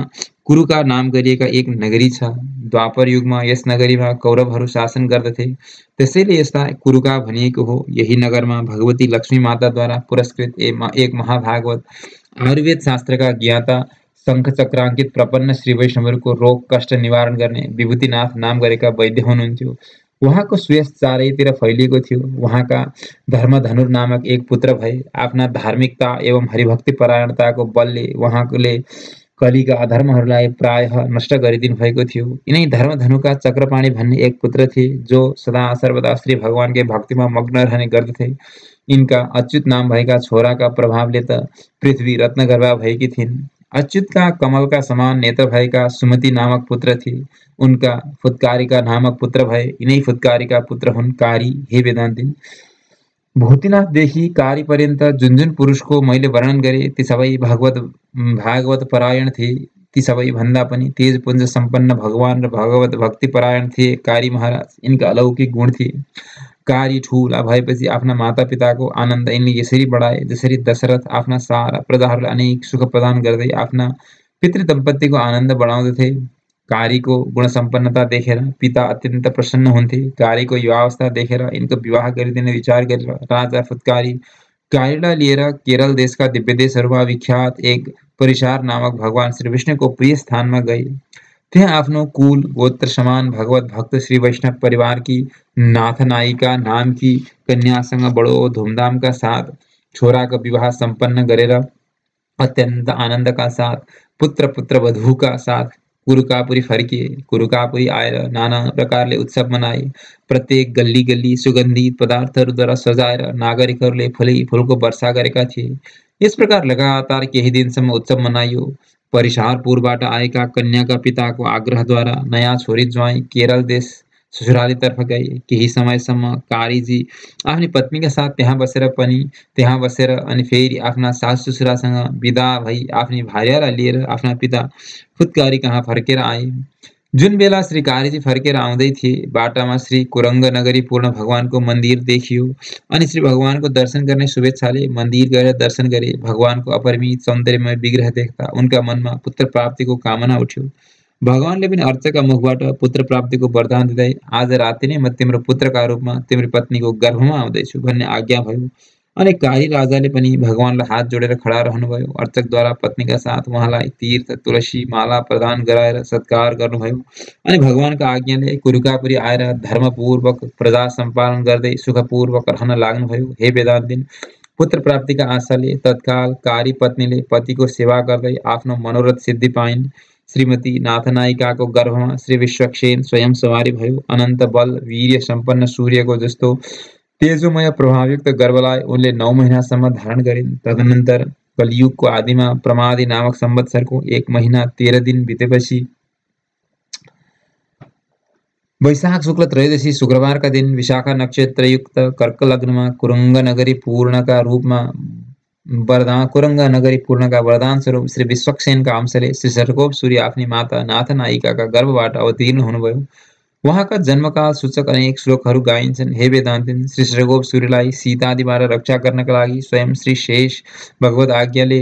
कुरुका नाम गरिएका एक नगरी छ। द्वापर युगमा यस नगरीमा कौरवहरू शासन गर्दथे, त्यसैले यसलाई कुरुका भनिएको हो। यही नगरमा भगवती लक्ष्मी माताद्वारा पुरस्कृत एक महाभागवत आयुर्वेद शास्त्रका ज्ञाता शङ्खचक्राङ्कित प्रपन्न श्री वैष्णवहरूको रोग कष्ट निवारण गर्ने विभूतिनाथ नाम गरेका वैद्य हुनुहुन्थ्यो। उहाँको सुयश चारैतिर फैलिएको थियो। उहाँका धर्मधनुर नामक एक पुत्र भए। आफ्ना धार्मिकता एवं हरिभक्ति परायणताको बलले उहाँले कलिका अधर्महरूलाई प्रायः नष्ट गरिदिनु भएको थियो। यिनै धर्मधनुका चक्रपाणी भन्ने एक पुत्र थिए, जो सदा सर्वदा श्री भगवानकै भक्तिमा मग्न रहने गर्दथे। यिनका अच्युत नाम भएका छोराका प्रभावले त पृथ्वी रत्नगर्भा भएकी थिइन्। अच्युतका कमलका समान नेत्र भएका सुमति नामक पुत्र थिए। उनका फुत्कारिका नामक पुत्र भए। यिनै फुत्कारिका पुत्र हुन् कारी। हे वेदान्ती, भूतिनाथदेखि कारी पर्यन्त जुन जुन पुरुषको मैले वर्णन गरे ती सबै भागवत परायण थिए। ती सबै भन्दा पनि तेजपुञ्ज सम्पन्न भगवान र भगवत भक्ति परायण थिए कारी महाराज। यिनका अलौकिक गुण थिए। कारी ठुला भएपछि आफ्ना मातापिताको आनन्द यिनले यसरी बढाए जसरी दशरथ आफ्ना सारा प्रजाहरूलाई अनेक सुख प्रदान गर्दै आफ्ना पितृदम्पतिको आनन्द बढाउँदथे। कारीको गुणसम्पन्नता देखेर पिता अत्यन्त प्रसन्न हुन्थे। कारीको युवावस्था देखेर यिनको विवाह गरिदिने विचार गरेर राजा फुत्कारी कारीलाई लिएर केरल देशका दिव्य देशहरूमा विख्यात एक परिसार नामक भगवान श्री विष्णुको प्रिय स्थानमा गए। त्यहाँ आफ्नो कुल गोत्र समान भगवत भक्त श्री वैष्णव परिवारकी नाथनायिका नामकी कन्यासँग बडो धुमधामका साथ छोराको विवाह सम्पन्न गरेर अत्यन्त आनन्दका साथ पुत्र वधूका साथ कुरुकापुरी फर्किए। कुरुकापुरी आएर नाना प्रकारले उत्सव मनाए। प्रत्येक गल्ली गल्ली सुगन्धित पदार्थहरूद्वारा सजाएर नागरिकहरूले फुलको वर्षा गरेका थिए। यस प्रकार लगातार केही दिनसम्म उत्सव मनाइयो। परिसारपुरबाट आएका कन्याका पिताको आग्रहद्वारा नयाँ छोरी ज्वाइँ केरल देश ससुरालीतर्फ गए। केही समयसम्म कारीजी आफ्नी पत्नीका साथ त्यहाँ बसेर अनि फेरि आफ्ना सासु ससुरासँग विदा भई आफ्नी भार्यालाई लिएर आफ्ना पिता फुत्कारी कहाँ फर्केर आए। जुन बेला श्री कारीजी फर्केर आउँदै थिए, बाटामा श्री कुरङ्ग नगरी पूर्ण भगवानको मन्दिर देखियो। अनि श्री भगवानको दर्शन गर्ने शुभेच्छाले मन्दिर गएर दर्शन गरे। भगवानको अपरिमित सौन्दर्यमय विग्रह देख्दा उनका मनमा पुत्र प्राप्तिको कामना उठ्यो। भगवानले पनि अर्चकका मुखबाट पुत्र प्राप्तिको वरदान दिँदै आज राति नै म तिम्रो पुत्रका रूपमा तिम्रो पत्नीको गर्भमा आउँदैछु भन्ने आज्ञा भयो। अनि कारी राजाले पनि भगवानलाई हात जोडेर खडा रहनुभयो। अर्चकद्वारा पत्नीका साथ उहाँलाई तीर्थ तुलसी माला प्रदान गराएर सत्कार गर्नुभयो। अनि भगवानका आज्ञाले कुरुकापुरी आएर धर्मपूर्वक प्रजा सम्पादन गर्दै सुखपूर्वक रहन लाग्नुभयो। हे वेदान्तिन, पुत्र प्राप्तिका आशाले तत्काल कारी पत्नीले पतिको सेवा गर्दै आफ्नो मनोरथ सिद्धि पाइन्। श्रीमती नाथनायिकाको गर्भमा श्री विश्वक्सेन स्वयं सवारी भयो। अनन्त बल वीर्य सम्पन्न सूर्यको जस्तो तेजोमय प्रभावयुक्त गर्भलाई उनले 9 महिनासम्म धारण गरिन्। तदनन्तर कलियुगको आदिमा प्रमादी नामक संवत्सरको 1 महिना 13 दिन बितेपछि वैशाख शुक्ल त्रयोदशी शुक्रबारका दिन विशाखा नक्षत्रयुक्त कर्क लग्नमा कुरङ्ग नगरी पूर्णका वरदान स्वरूप श्री विश्वक्सेनका अंशले श्री शरगोप सूर्य आफ्नी माता नाथनायिकाका गर्भबाट अवतीर्ण हुनुभयो। उहाँका जन्मकाल सूचक अनेक श्लोकहरू गाइन्छन्। हे वेदान्तिन, श्री शरगोप सूर्यलाई सीतादिबाट रक्षा गर्नका लागि स्वयं श्री शेष भगवत आज्ञाले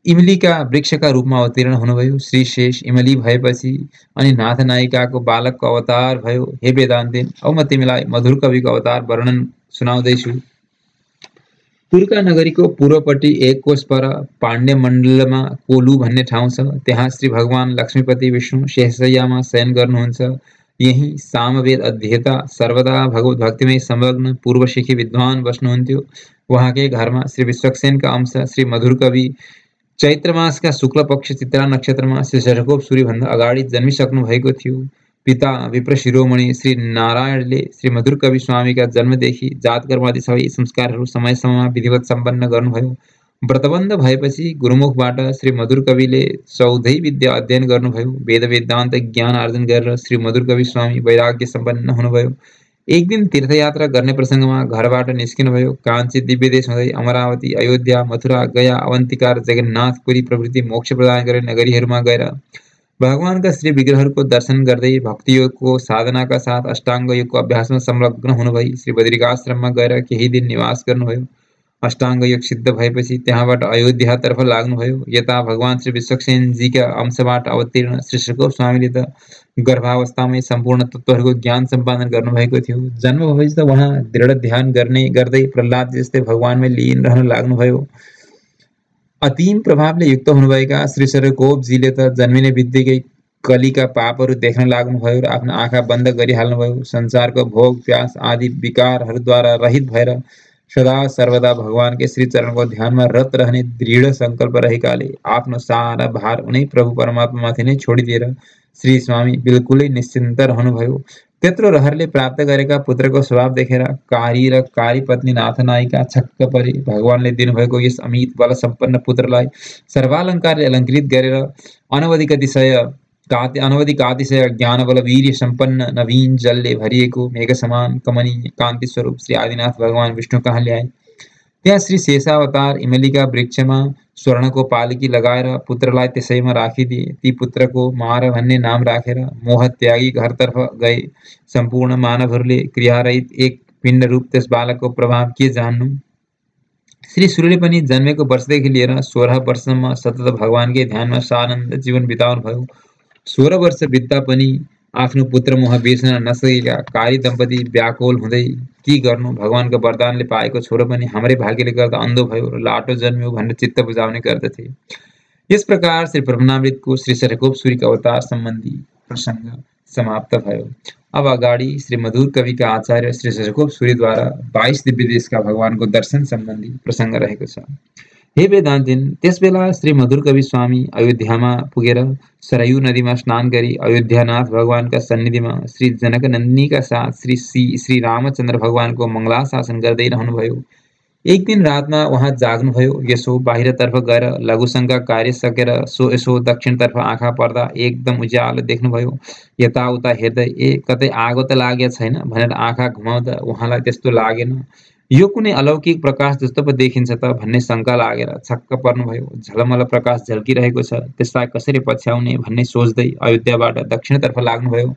इमलीका वृक्षका रूपमा अवतीर्ण हुनुभयो। श्री शेष इमली भएपछि अनि नाथनायिकाको बालकको अवतार भयो। हे वेदान्तिन, अब म तिमीलाई मधुर कविको अवतार वर्णन सुनाउँदैछु। तुर्का नगरीको पूर्वपट्टि 1 कोस पर पाण्ड्य मण्डलमा कोलु भन्ने ठाउँ छ। त्यहाँ श्री भगवान लक्ष्मीपति विष्णु शेषशय्यामा शयन गर्नुहुन्छ। यही सामवेद अध्येता सर्वदा भगवत भक्तिमै संलग्न पूर्वशिखी विद्वान बस्नुहुन्थ्यो। उहाँकै घरमा श्री विश्वक्सेनका अंश श्री मधुर कवि चैत्र मासका शुक्ल पक्ष चित्रा नक्षत्रमा श्री शरकोप सूर्यभन्दा अगाडि जन्मिसक्नु भएको थियो। पिता विप्र शिरोमणि श्री नारायणले श्री मधुर कवि स्वामीका जन्मदेखि जातकर्मादि सबै संस्कारहरू समयसमयमा विधिवत सम्पन्न गर्नुभयो। व्रतबन्ध भएपछि गुरुमुखबाट श्री मधुर कविले 14 विद्या अध्ययन गर्नुभयो। वेद वेदान्त ज्ञान आर्जन गरेर श्री मधुर कवि स्वामी वैराग्य सम्पन्न हुनुभयो। एक दिन तीर्थयात्रा गर्ने प्रसङ्गमा घरबाट निस्किनुभयो। काञ्ची दिव्यदेश हुँदै अमरावती, अयोध्या, मथुरा, गया, अवन्तिका र जगन्नाथ पुरी प्रभृति मोक्ष प्रदान गर्ने नगरीहरूमा गएर भगवानका श्री विग्रहहरूको दर्शन गर्दै भक्तियोगको साधनाका साथ अष्टाङ्ग योगको अभ्यासमा संलग्न हुनुभई श्री बद्रिकाश्रममा गएर केही दिन निवास गर्नुभयो। अष्टाङ्ग योग सिद्ध भएपछि त्यहाँबाट अयोध्यातर्फ लाग्नुभयो। यता भगवान श्री विश्वक्सेनजीका अंशबाट अवतीर्ण श्री शरकोप स्वामीले त गर्भावस्थामै सम्पूर्ण तत्त्वहरूको ज्ञान सम्पादन गर्नुभएको थियो। जन्म भएपछि त उहाँ दृढ ध्यान गर्दै प्रह्लाद जस्तै भगवानमै लीन रहन लाग्नुभयो। अतीम प्रभावले युक्त हुनुभएका श्री शरकोपजीले त जन्मिने बित्तिकै कलीका पापहरू देख्न लाग्नुभयो र आफ्नो आँखा बन्द गरिहाल्नुभयो। संसारको भोग प्यास आदि विकारहरूद्वारा रहित भएर सदा सर्वदा भगवानकै श्री चरणको ध्यानमा रत रहने दृढ सङ्कल्प रहेकाले आफ्नो सारा भार उनै प्रभु परमात्मामाथि नै छोडिदिएर श्री स्वामी बिल्कुलै निश्चिन्त रहनुभयो। त्यत्रो रहरले प्राप्त गरेका पुत्रको स्वभाव देखेर कारी र कारी पत्नी नाथनायिका छक्क परे। भगवानले दिनुभएको यस अमित बल सम्पन्न पुत्रलाई सर्वालङ्कारले अलङ्कृत गरेर अनवधि कातिशय ज्ञानबल वीर्य सम्पन्न नवीन जलले भरिएको मेघ समान कमनीय कान्ति स्वरूप श्री आदिनाथ भगवान विष्णु कहाँ ल्याए। त्यहाँ श्री शेषावतार इमलीका वृक्षमा स्वर्णको पालकी लगाएर पुत्रलाई त्यसैमा राखिदिए। ती पुत्रको मार भन्ने नाम राखेर मोह त्यागी घरतर्फ गए। सम्पूर्ण मानवहरूले क्रियारहित एक पिण्ड रूप त्यस बालकको प्रभाव के जान्नु। श्री सूर्यले पनि जन्मेको वर्षदेखि लिएर 16 वर्षसम्म सतत भगवानकै ध्यानमा सानन्द जीवन बिताउनु भयो। 16 वर्ष बित्दा पनि आफ्नो पुत्र मोह बिर्सन नसकेका कारी दम्पति व्याकुल हुँदै के गर्नु, भगवानको वरदानले पाएको छोरो पनि हाम्रै भाग्यले गर्दा अन्धो भयो र लाटो जन्मियो भनेर चित्त बुझाउने गर्दथे। यस प्रकार श्री प्रभुनामृतको श्री शरकोप सूर्यको अवतार सम्बन्धी प्रसङ्ग समाप्त भयो। अब अगाडि श्री मधुर कविका आचार्य श्री शरकोप सूर्यद्वारा 22 दिव्य देशका भगवानको दर्शन सम्बन्धी प्रसङ्ग रहेको छ। हे वेदान्तिन, त्यसबेला श्री मधुर कवि स्वामी अयोध्यामा पुगेर सरयू नदीमा स्नान गरी अयोध्यानाथ भगवानका सन्निधिमा श्री जनक नन्दिनीका साथ श्री रामचन्द्र भगवानको मङ्गलाशासन गर्दै रहनुभयो। एक दिन रातमा उहाँ जाग्नुभयो। यसो बाहिरतर्फ गएर लघुशङ्का कार्य सकेर यसो दक्षिणतर्फ आँखा पर्दा एकदम उज्यालो देख्नुभयो। यताउता हेर्दै कतै आगो त लागेको छैन भनेर आँखा घुमाउँदा उहाँलाई त्यस्तो लागेन। यो कुनै अलौकिक प्रकाश जस्तो पो देखिन्छ त भन्ने शङ्का लागेर छक्क पर्नुभयो। झलमल प्रकाश झल्किरहेको छ, त्यसलाई कसरी पछ्याउने भन्ने सोच्दै अयोध्याबाट दक्षिणतर्फ लाग्नुभयो।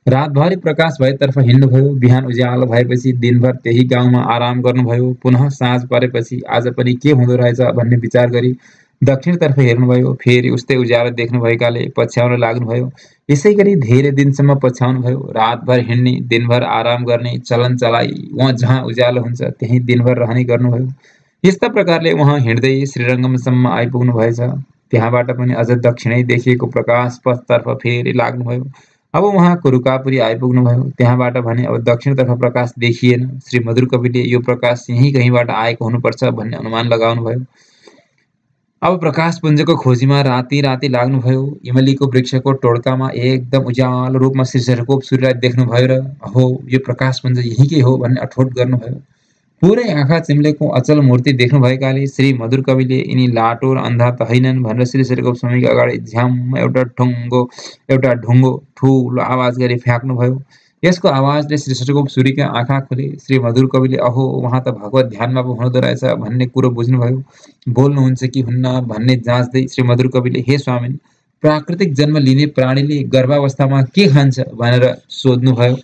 रातभरि प्रकाश भएतर्फ हिँड्नुभयो। बिहान उज्यालो भएपछि दिनभर त्यही गाउँमा आराम गर्नुभयो। पुनः साँझ परेपछि आज पनि के हुँदो रहेछ भन्ने विचार गरी दक्षिणतर्फ हेर्नुभयो। फेरि उस्तै उज्यालो देख्नु भएकाले पछ्याउन लाग्नुभयो। यसै गरी धेरै दिनसम्म पछ्याउनुभयो। रातभर हिँड्ने, दिनभर आराम गर्ने चलन चलाई उहाँ जहाँ उज्यालो हुन्छ त्यहीँ दिनभर रहने गर्नुभयो। यस्ता प्रकारले उहाँ हिँड्दै श्रीरङ्गमसम्म आइपुग्नु भएछ। त्यहाँबाट पनि अझ दक्षिणै देखिएको प्रकाश पथतर्फ फेरि लाग्नुभयो। अब उहाँ कुरुकापुरी आइपुग्नुभयो। त्यहाँबाट भने अब दक्षिणतर्फ प्रकाश देखिएन। श्री मधुर कविले यो प्रकाश यहीँ कहीँबाट आएको हुनुपर्छ भन्ने अनुमान लगाउनुभयो। अब प्रकाश पुञ्जको खोजीमा राति लाग्नुभयो। इमलीको वृक्षको टोड्कामा एकदम उज्यालो रूपमा श्री शरकोप सूर्यलाई देख्नुभयो र हो यो प्रकाश पुञ्ज यहीँकै हो भन्ने अठोट गर्नुभयो। पुरै आँखा चिम्लेको अचल मूर्ति देख्नु भएकाले श्री मधुर कविले यिनी लाटो र अन्धा त हैनन् भनेर श्री शरकोप स्वामीको अगाडि झ्याम एउटा ढुङ्गो ठुलो आवाज गरी फ्याँक्नुभयो। यसको आवाजले श्री शरकोप सूर्यका आँखा खुले। श्री मधुर कविले अहो उहाँ त भगवत ध्यानमा पो हुँदो रहेछ भन्ने कुरो बुझ्नुभयो। बोल्नुहुन्छ कि हुन्न भन्ने जाँच्दै श्री मधुर कविले हे स्वामी, प्राकृतिक जन्म लिने प्राणीले गर्भावस्थामा के खान्छ भनेर सोध्नुभयो।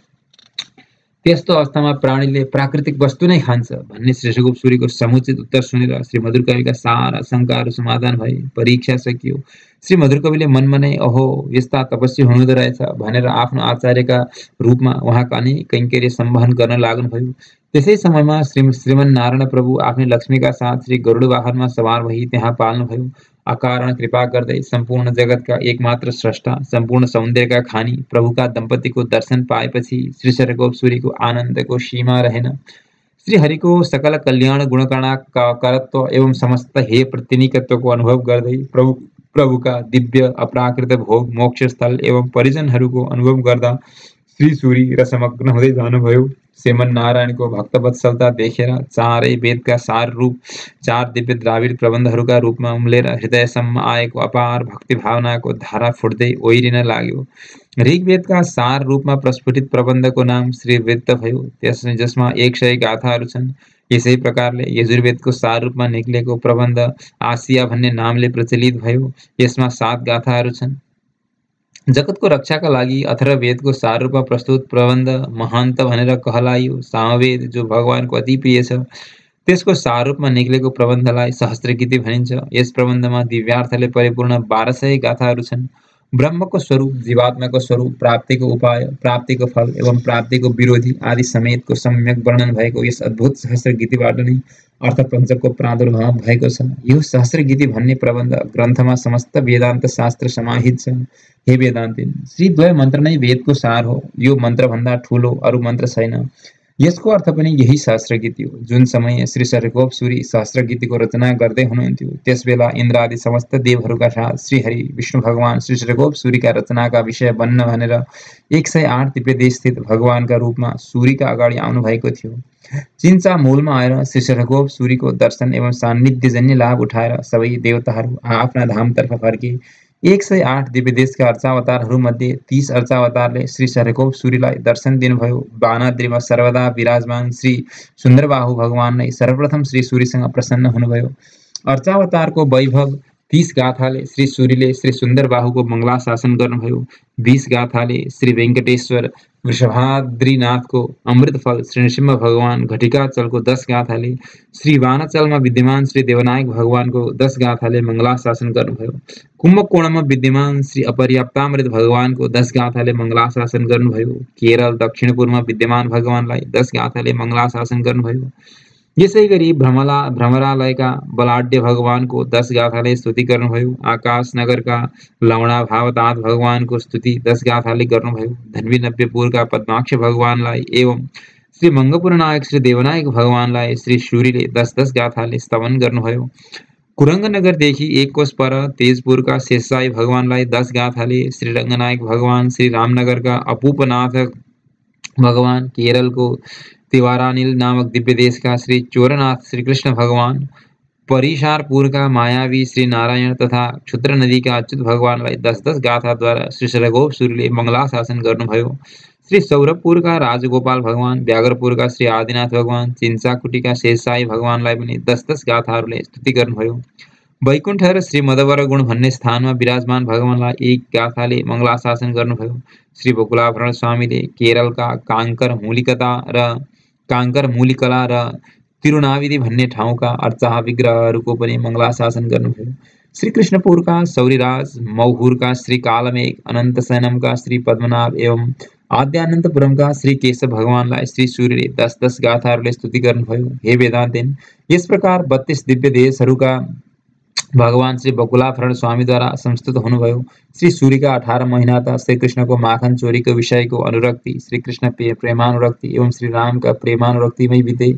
त्यस्तो अवस्थामा प्राणीले प्राकृतिक वस्तु नै खान्छ भन्ने श्री शरकोप सूर्यको समुचित उत्तर सुनेर श्री मधुर कविका सारा शङ्काहरू समाधान भए। परीक्षा सकियो। श्री मधुर कविले मनमा नै अहो यस्ता तपस्वी हुनुहुँदो रहेछ भनेर आफ्नो आचार्यका रूपमा उहाँका अनेक कैङ्कर्य सम्वहन गर्न लाग्नुभयो। त्यसै समयमा श्रीमन्नारायण प्रभु आफ्नी लक्ष्मीका साथ श्री गरुड वाहनमा सवार भई त्यहाँ पाल्नुभयो। अकारण कृपा गर्दै सम्पूर्ण जगतका एकमात्र स्रष्टा, सम्पूर्ण सौन्दर्यका खानी प्रभुका दम्पतिको दर्शन पाएपछि श्री शरगोप सूरीको आनन्दको सीमा रहेन। श्री हरिको सकल कल्याण गुणकणाकारत्व एवं समस्त हेय प्रतिनिकत्वको अनुभव गर्दै प्रभुका दिव्य अपराकृत भोग मोक्ष स्थल एवं परिजनहरूको अनुभव गर्दा श्री सूरी रसमग्न हुँदै जानुभयो। श्रीमन्नारायणको भक्तवत्सलता देखेर चारै वेदका सार रूप चार दिव्य द्राविड प्रबन्धहरूका रूपमा उम्लेर हृदयसम्म आएको अपार भक्ति भावनाको धारा फुट्दै ओइरिन लाग्यो। ऋग्वेदका सार रूपमा प्रस्फुटित प्रबन्धको नाम श्रीवृत्त भयो, जसमा 100 गाथाहरू छन्। यसै प्रकारले यजुर्वेदको सार रूपमा निक्लेको प्रबन्ध आसिया भन्ने नामले प्रचलित भयो। यसमा 7 गाथाहरू छन्। जगतको रक्षाका लागि अथर्ववेदको सार रूपमा प्रस्तुत प्रबन्ध महान्त भनेर कहलाइयो। सामवेद जो भगवानको अति प्रिय छ, त्यसको सार रूपमा निक्लेको प्रबन्धलाई सहस्त्रगीति भनिन्छ। यस प्रबन्धमा दिव्यार्थले परिपूर्ण 1200 गाथाहरू छन्। ब्रह्मको स्वरूप, जीवात्माको स्वरूप, प्राप्तिको उपाय, प्राप्तिको फल एवं प्राप्तिको विरोधी आदि समेतको सम्यक वर्णन भएको यस अद्भुत सहस्त्रगीतिबाट नै अर्थपञ्चकको प्रादुर्भाव भएको छ। यो सहस्त्रगीति भन्ने प्रबन्ध ग्रन्थमा समस्त वेदान्त शास्त्र समाहित छ। हे वेदान्तीन, श्री द्वय मन्त्र नै वेदको सार हो। यो मन्त्रभन्दा ठूलो अरू मन्त्र छैन। यसको अर्थ पनि यही सहस्त्रगीति हो। जुन समय श्री शरगोप सूरी सहस्त्रगीतिको रचना गर्दै हुनुहुन्थ्यो, त्यसबेला इन्द्र आदि समस्त देवहरूका साथ श्री हरि विष्णु भगवान श्री शरगोप सूरीका रचनाका विषय बन्न भनेर 108 दिव्यदेश स्थित भगवानका रूपमा सूरीका अगाडि आउनुभएको थियो। चिन्चा मूलमा आएर श्री शरगोप सूरीको दर्शन एवं सान्निध्यजन्य लाभ उठाएर सबै देवताहरू आफ्ना धामतर्फ फर्के। 108 दिव्यदेशका अर्चावतारहरूमध्ये 30 अर्चावतारले श्री शरगोप सूरीलाई दर्शन दिनुभयो। बानाद्रीमा सर्वदा विराजमान श्री सुन्दरबाहु भगवान नै सर्वप्रथम श्री सूरीसँग प्रसन्न हुनुभयो। अर्चावतारको वैभव 30 गाथाले श्री सूरीले श्री सुन्दरबाहुको मङ्गलाशासन गर्नुभयो। 20 गाथाले श्री वेङ्कटेश्वर वृषभाद्रीनाथको अमृतफल श्री नृसिंह भगवान, घटिकाचलको 10 गाथाले श्री वानाचलमा विद्यमान श्री देवनायक भगवानको 10 गाथाले मङ्गलाशासन गर्नुभयो। कुम्भकोणमा विद्यमान श्री अपर्याप्तामृत भगवानको 10 गाथाले मङ्गलाशासन गर्नुभयो। केरल दक्षिणपूर्वमा विद्यमान भगवानलाई 10 गाथाले मङ्गलाशासन गर्नुभयो। यसै गरी भ्रमरालयका बलाढ्य भगवानको 10 गाथाले स्तुति गर्नुभयो। आकाश नगरका लवणाभावतात भगवानको स्तुति 10 गाथाले गर्नुभयो। धन्वीनव्यपुरका पद्माक्ष भगवानलाई एवं श्री मङ्गपुर नायक श्री देवनायक भगवानलाई श्री सूरीले 10-10 गाथाले स्तवन गर्नुभयो। कुरङ्गनगरदेखि 1 कोस पर तेजपुरका शेषसाई भगवानलाई 10 गाथाले, श्री रङ्गनायक भगवान श्री रामनगरका अपूपनाथ भगवान, केरलको तिवारानिल नामक दिव्य देशका श्री चोरनाथ श्री कृष्ण भगवान, परिशारपुरका मायावी श्री नारायण तथा क्षुद्र नदीका अच्युत भगवानलाई 10-10 गाथाद्वारा श्री शरगोप सूरीले मङ्गलाशासन गर्नुभयो। श्री सौरभपुरका राजगोपाल भगवान, व्याघ्रपुरका श्री आदिनाथ भगवान, चिन्चाकुटीका शेषसाई भगवानलाई पनि 10-10 गाथाहरूले स्तुति गर्नुभयो। वैकुण्ठ र श्री मदवरगुण भन्ने स्थानमा विराजमान भगवानलाई 1 गाथाले मङ्गलाशासन गर्नुभयो। श्री बकुलाभरण स्वामीले केरलका काङ्कर मूलिकला र तिरुनाविदी भन्ने ठाउँका अर्चा विग्रहहरूको पनि मङ्गलाशासन गर्नुभयो। श्री कृष्णपुरका सौरीराज, मौहुरका श्री कालमेघ, अनन्तशयनमका श्री पद्मनाभ एवं आद्यानन्तपुरमका श्री केशव भगवानलाई श्री सूरीले 10-10 गाथाहरूले स्तुति गर्नुभयो। हे वेदान्तीन, यस प्रकार 32 दिव्य देशहरूका भगवान श्री बकुलाभरण स्वामीद्वारा संस्तुत हुनुभयो। श्री सूरीका 18 महीना त श्री कृष्णको माखन चोरीको विषयको अनुरक्ति, श्री कृष्ण प्रेमानुरक्ति एवं श्री रामका प्रेमानुरक्तिमै बिते।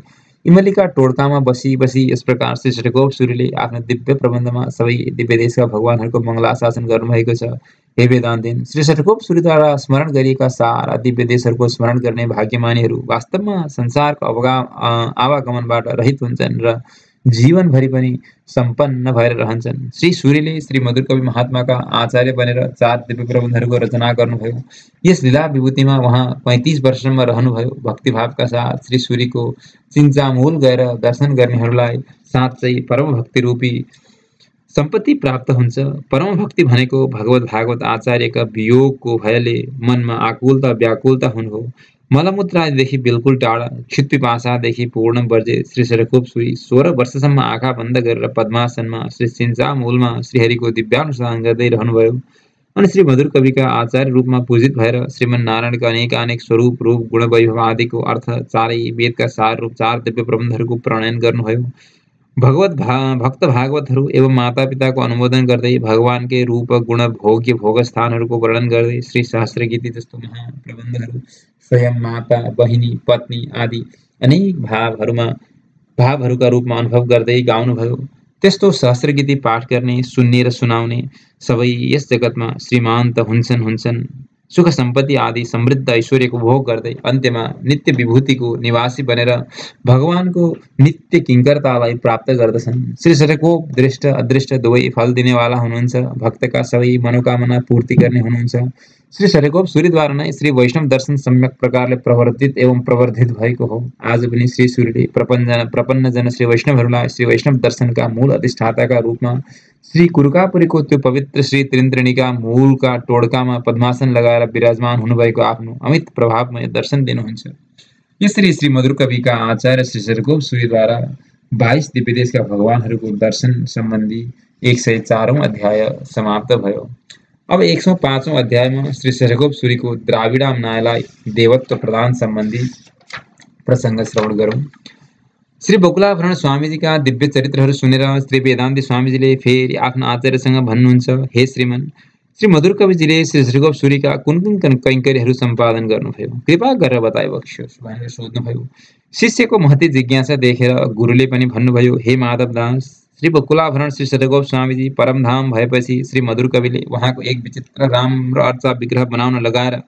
इमलीका टोड्कामा बसी यस प्रकार श्री शरगोप सूरीले आफ्नो दिव्य प्रबन्धमा सबै दिव्य देशका भगवानहरूको मङ्गलाशासन गर्नुभएको छ। हे वेदान्तीन, श्री शरगोप सूरीद्वारा स्मरण गरिएका सारा दिव्य देशहरूको स्मरण गर्ने भाग्यमानीहरू वास्तवमा संसारको आवागमनबाट रहित हुन्छन् र जीवनभरि पनि सम्पन्न भएर रहन्छन्। श्री सूरीले श्री मधुरकवि महात्माका आचार्य बनेर 4 दिव्य प्रबन्धहरूको रचना गर्नुभयो। यस लीला विभूतिमा उहाँ 35 वर्षसम्म रहनुभयो। भक्तिभावका साथ श्री सूरीको चिन्चामूल गएर दर्शन गर्नेहरूलाई साँच्चै परम भक्ति रूपी सम्पत्ति प्राप्त हुन्छ। परम भक्ति भनेको भगवत भागवत आचार्यका वियोगको भयले मनमा आकुलता व्याकुलता हुनु हो। मलमूत्र आदिदेखि बिल्कुल टाढा, क्षुत्पिपासादेखि पूर्ण वर्जित श्री शरगोप सूरी 16 वर्षसम्म आँखा बन्द गरेर पद्मासनमा श्री चिन्चामूलमा श्रीहरिको दिव्यानुष्ठान गर्दै रहनुभयो। अनि श्री मधुर कविका आचार्य रूपमा पूजित भएर श्रीमन नारायणका अनेक स्वरूप रूप गुण वैभव आदिको अर्थ चारै वेदका सार रूप 4 दिव्य प्रबन्धहरूको प्रणयन गर्नुभयो। भक्त भागवतहरू एवं मातापिताको अनुमोदन गर्दै भगवानकै रूप गुण भोग्य भोग स्थानहरूको वर्णन गर्दै श्री सहस्र गीति जस्तो महाप्रबन्धहरू स्वयं माता बहिनी पत्नी आदि अनेक भावहरूका रूपमा अनुभव गर्दै गाउनुभयो। त्यस्तो सहस्र गीति पाठ गर्ने सुन्ने र सुनाउने सबै यस जगतमा श्रीमान्त हुन्छन्। सुख सम्पत्ति आदि समृद्ध ऐश्वर्यको भोग गर्दै अन्त्यमा नित्य विभूतिको निवासी बनेर भगवानको नित्य किङ्करतालाई प्राप्त गर्दछन्। श्री शरकोप दृष्ट अदृष्ट दुवै फल दिनेवाला हुनुहुन्छ। भक्तका सबै मनोकामना पूर्ति गर्ने हुनुहुन्छ। श्री शरकोप सूर्यद्वारा नै श्री वैष्णव दर्शन सम्यक प्रकारले प्रवर्तित एवं प्रवर्धित भएको हो। आज पनि श्री सूर्यले प्रपन्नजन श्री वैष्णवहरूलाई श्री वैष्णव दर्शनका मूल अधिष्ठाताका रूपमा श्री कुरुकापुरीको त्यो पवित्र श्री त्रिन्त्रिणीका मूलका टोड्कामा पद्मासन लगाएर विराजमान हुनुभएको आफ्नो अमित प्रभावमय दर्शन दिनुहुन्छ। यसरी श्री मधुर कविका आचार्य श्री शरकोप सूर्यद्वारा 22 दिव्यदेशका भगवानहरूको दर्शन सम्बन्धी 104औं अध्याय समाप्त भयो। अब 105औं अध्यायमा श्री शरकोप सूर्यको द्राविडाम्नायलाई देवत्व प्रदान सम्बन्धी प्रसङ्ग श्रवण गरौँ। श्री बकुलाभरण स्वामीजीका दिव्य चरित्रहरू सुनेर श्री वेदान्ती स्वामीजीले फेरि आफ्ना आचार्यसँग भन्नुहुन्छ, हे श्रीमन, श्री मधुर कविजीले श्री शरकोप सूर्यका कुन कैङ्कर्यहरू सम्पादन गर्नुभयो, कृपा गरेर बताइबक्स्योस् भनेर सोध्नुभयो। शिष्यको महती जिज्ञासा देखेर गुरुले पनि भन्नुभयो, हे माधव दास, श्री बकुलाभरण श्री शरकोप स्वामीजी परमधाम भएपछि श्री मधुर कविले उहाँको एक विचित्र राम्रो अर्चा विग्रह बनाउन लगाएर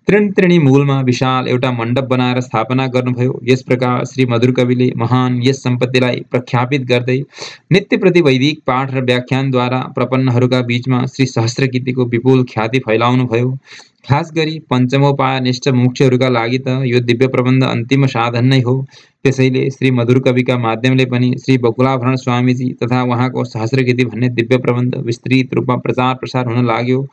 त्रिणी मूलमा विशाल एउटा मण्डप बनाएर स्थापना गर्नुभयो। यस प्रकार श्री मधुर कविले महान यस सम्पत्तिलाई प्रख्यापित गर्दै नित्य प्रति वैदिक पाठ र व्याख्यानद्वारा प्रपन्नहरूका बीचमा श्री सहस्र गीतिको विपुल ख्याति फैलाउनुभयो। खास गरी पञ्चमोपायनिष्ठ मोक्षहरूका लागि त यो दिव्य प्रबन्ध अन्तिम साधन नै हो। त्यसैले श्री मधुर कविका माध्यमले पनि श्री बकुलाभरण स्वामीजी तथा उहाँको सहस्र गीति भन्ने दिव्य प्रबन्ध विस्तृत रूपमा प्रचार प्रसार हुन लाग्यो।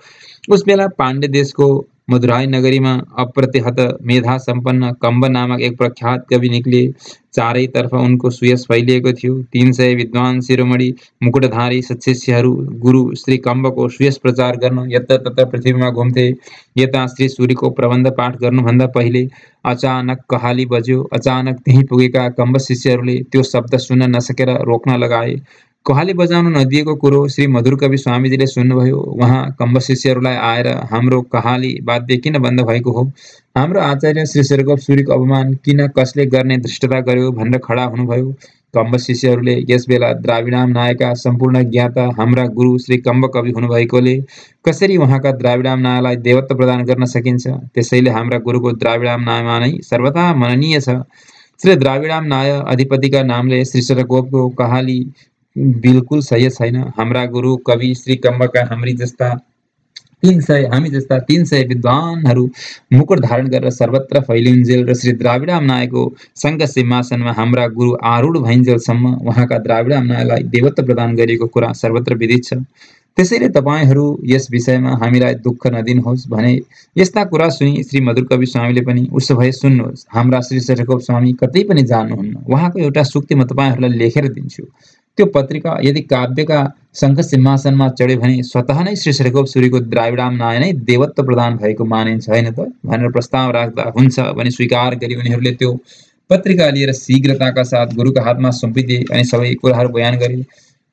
उस बेला पाण्डे देशको मदुराई नगरीमा अप्रतिहत मेधा सम्पन्न कम्ब नामक एक प्रख्यात कवि निक्ले। चारैतर्फ उनको सुयश फैलिएको थियो। 300 विद्वान शिरोमणि मुकुटधारी सत्शिष्यहरू गुरु श्री कम्बको सुयश प्रचार गर्न यत्रतत्र पृथ्वीमा घुम्थे। यता श्री सूर्यको प्रबन्ध पाठ गर्नुभन्दा पहिले अचानक कहाली बज्यो। अचानक त्यहीँ पुगेका कम्ब शिष्यहरूले त्यो शब्द सुन्न नसकेर रोक्न लगाए। कहाली बजाउन नदिएको कुरो श्री मधुर कवि स्वामीजीले सुन्नुभयो। उहाँ कम्ब शिष्यहरूलाई आएर हाम्रो कहाली वाद्य किन बन्द भएको हो, हाम्रो आचार्य श्री शरकोप सूर्यको अपमान किन कसले गर्ने धृष्टता गर्यो भनेर खडा हुनुभयो। कम्ब शिष्यहरूले यस बेला द्राविडाम नायका सम्पूर्ण ज्ञाता हाम्रा गुरु श्री कम्ब कवि हुनुभएकोले कसरी उहाँका द्राविडाम नायलाई देवत्व प्रदान गर्न सकिन्छ, त्यसैले हाम्रा गुरुको द्राविडाम नायमा नै सर्वथा मननीय छ। श्री द्राविडाम नाय अधिपतिका नामले श्री शरकोपको कहाली बिल्कुल सही छैन। हाम्रा गुरु कवि श्री कम्बका हामी जस्ता 300 विद्वानहरू मुकुट धारण गरेर सर्वत्र फैलिन्जेल र श्री द्राविडाम नायको शङ्ख सिंहासनमा हाम्रा गुरु आरूढ भइन्जेलसम्म उहाँका द्राविडाम नायलाई देवत्व प्रदान गरिएको कुरा सर्वत्र विदित छ। त्यसैले तपाईँहरू यस विषयमा हामीलाई दुःख नदिनुहोस् भने यस्ता कुरा सुनि श्री मधुर कवि स्वामीले पनि उसो भए सुन्नुहोस्, हाम्रा श्री शरकोप स्वामी कतै पनि जान्नुहुन्न। उहाँको एउटा सुक्ति म तपाईँहरूलाई लेखेर दिन्छु। त्यो पत्रिका यदि काव्यका शङ्ख सिंहासनमा चढ्यो भने स्वतः नै श्री शरकोप सूर्यको द्राविडाम नाय नै देवत्व प्रदान भएको मानिन्छ होइन त भनेर प्रस्ताव राख्दा हुन्छ भने स्वीकार गरी उनीहरूले त्यो पत्रिका लिएर शीघ्रताका साथ गुरुका हातमा सुम्पिदिए अनि सबै कुराहरू बयान गरे।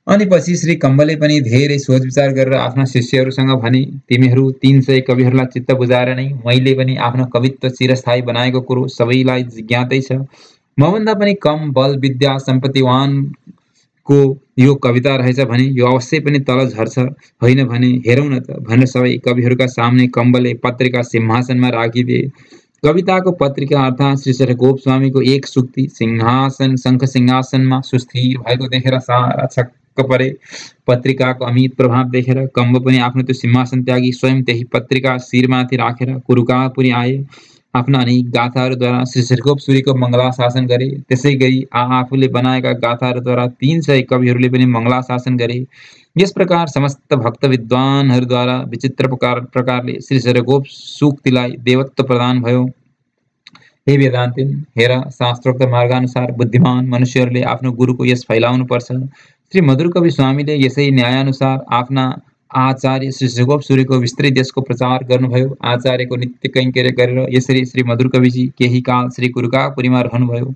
अनि पछि श्री कम्बले पनि धेरै सोच विचार गरेर आफ्ना शिष्यहरूसँग भने, तिमीहरू 300 कविहरूलाई चित्त बुझाएर नै मैले पनि आफ्नो कवित्व चिरस्थायी बनाएको कुरो सबैलाई ज्ञातै छ। मभन्दा पनि कम बल विद्या सम्पत्तिवान को यो कविता रहेछ भने यो अवश्य पनि तल झर्छ, होइन भने हेरौँ न त भनेर सबै कविहरूका सामने कम्बले पत्रिका सिंहासनमा राखिदिए। कविताको पत्रिका अर्थात् श्री शरकोप स्वामीको एक सुक्ति सिंहासन शङ्ख सिंहासनमा सुस्थिर भएको देखेर सारा छक्क परे। पत्रिकाको अमित प्रभाव देखेर कम्ब पनि आफ्नो त्यो सिंहासन त्यागी स्वयं त्यही पत्रिका शिरमाथि राखेर कुरुकापुरी आए। आफ्ना अनेक गाथाहरूद्वारा श्री शरकोप सूर्यको मङ्गलाशासन गरे। त्यसै गरी आफूले बनाएका गाथाहरूद्वारा 300 कविहरूले पनि मङ्गलाशासन गरे। यस प्रकार समस्त भक्त विद्वानहरूद्वारा विचित्र प्रकारले श्री शरकोप सूक्तिलाई देवत्व प्रदान भयो। हे वेदान्तिन, हेर, शास्त्रोक्त मार्गानुसार बुद्धिमान मनुष्यहरूले आफ्नो गुरुको यश फैलाउनु पर्छ। श्री मधुर कवि स्वामीले यसै न्यायानुसार आफ्ना आचार्य श्री श्रीगोप सूर्यको विस्तृत देशको प्रचार गर्नुभयो। आचार्यको नित्य कैंकर्य गरेर यसरी श्री मधुर कविजी केही काल श्री कुरुकापुरीमा रहनुभयो।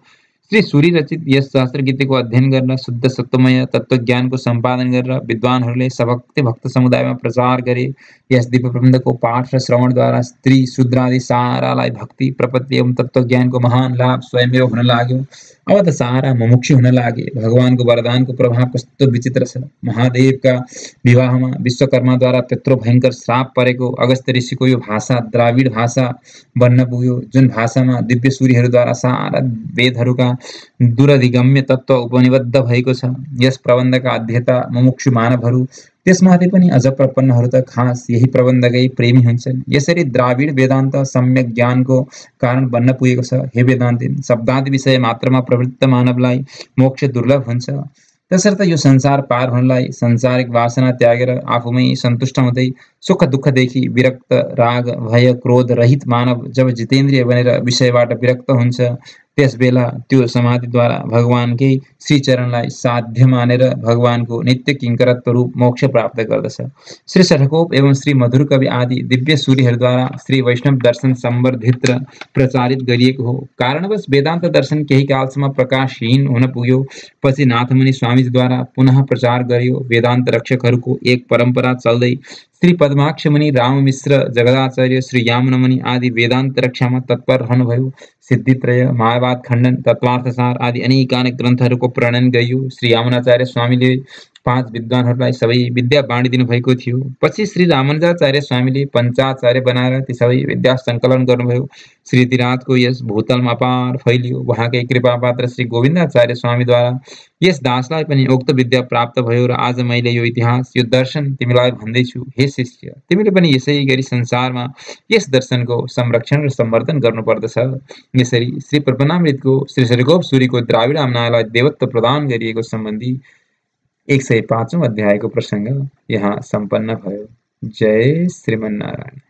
श्री सूर्य रचित यस शास्त्र गीतिको अध्ययन गर्न शुद्ध सत्वमय तत्त्वज्ञानको सम्पादन गरेर विद्वानहरूले सभक्ति भक्त समुदायमा प्रचार गरे। यस दिव्य प्रबन्धको पाठ र श्रवणद्वारा स्त्री शूद्रादि सारालाई भक्ति प्रपत्ति एवं तत्त्वज्ञानको महान लाभ स्वयमेव हुन लाग्यो। अब त सारा मुमुक्षु हुन लागे। भगवानको वरदानको प्रभाव कस्तो विचित्र छ। महादेवका विवाहमा विश्वकर्माद्वारा त्यत्रो भयङ्कर श्राप परेको अगस्त्य ऋषिको यो भाषा द्राविड भाषा बन्न पुग्यो, जुन भाषामा दिव्य सूर्यहरूद्वारा सारा वेदहरूका दूरधिगम्य तत्त्व उपनिबद्ध भएको छ। यस प्रबन्धका अध्येता मुमुक्षु मानवहरू, त्यसमाथि पनि अझ प्रपन्नहरू त खास यही प्रबन्धकै प्रेमी हुन्छन्। यसरी द्राविड वेदान्त सम्यक ज्ञानको कारण बन्न पुगेको छ। हे वेदान्ती, शब्दादि विषय मात्रमा प्रवृत्त मानवलाई मोक्ष दुर्लभ हुन्छ। तसर्थ यो संसार पार हुनलाई संसारिक वासना त्यागेर आफूमै सन्तुष्ट हुँदै सुख दुःखदेखि विरक्त, राग भय क्रोध रहित मानव जब जितेन्द्रिय बनेर विषयबाट विरक्त हुन्छ, त्यस बेला त्यो समाधिद्वारा भगवानकै श्रीचरणलाई साध्य मानेर भगवानको नित्य किङ्करत्व रूप मोक्ष प्राप्त गर्दछ। श्री शठकोप एवं श्री मधुर कवि आदि दिव्य सूर्यहरूद्वारा श्री वैष्णव दर्शन सम्वर्धित र प्रचारित गरिएको हो। कारणवश वेदान्त दर्शन केही कालसम्म प्रकाशहीन हुन पुग्यो। पछि नाथमुनि स्वामीजीद्वारा पुनः प्रचार गरियो। वेदान्त रक्षकहरूको एक परम्परा चल्दै श्री पद्माक्ष मुनि, राम मिश्र, जगदाचार्य, श्री यामुनमुनि आदि वेदान्त रक्षामा तत्पर रहनुभयो। सिद्धित्रय, मायावाद खण्डन, तत्वार्थसार आदि अनेकानेक ग्रन्थहरूको प्रणयन गरियो। श्री यामुनाचार्य स्वामीले 5 विद्वानहरूलाई सबै विद्या बाँडिदिनु भएको थियो। पछि श्री रामानुजाचार्य स्वामीले पञ्चाचार्य बनाएर ती सबै विद्या सङ्कलन गर्नुभयो। श्री दिनाथको यस भूतलमा अपार फैलियो। उहाँकै कृपापात्र श्री गोविन्दाचार्य स्वामीद्वारा यस दासलाई पनि उक्त विद्या प्राप्त भयो र आज मैले यो इतिहास, यो दर्शन तिमीलाई भन्दैछु। हे शिष्य, तिमीले पनि यसै गरी संसारमा यस दर्शनको संरक्षण र सम्वर्धन गर्नुपर्दछ। यसरी श्री प्रपन्नामृतको श्री शठकोप सूर्यको द्राविड आम्नालाई देवत्व प्रदान गरिएको सम्बन्धी 105औं अध्यायको प्रसङ्ग यहाँ सम्पन्न भयो। जय श्रीमन्नारायण।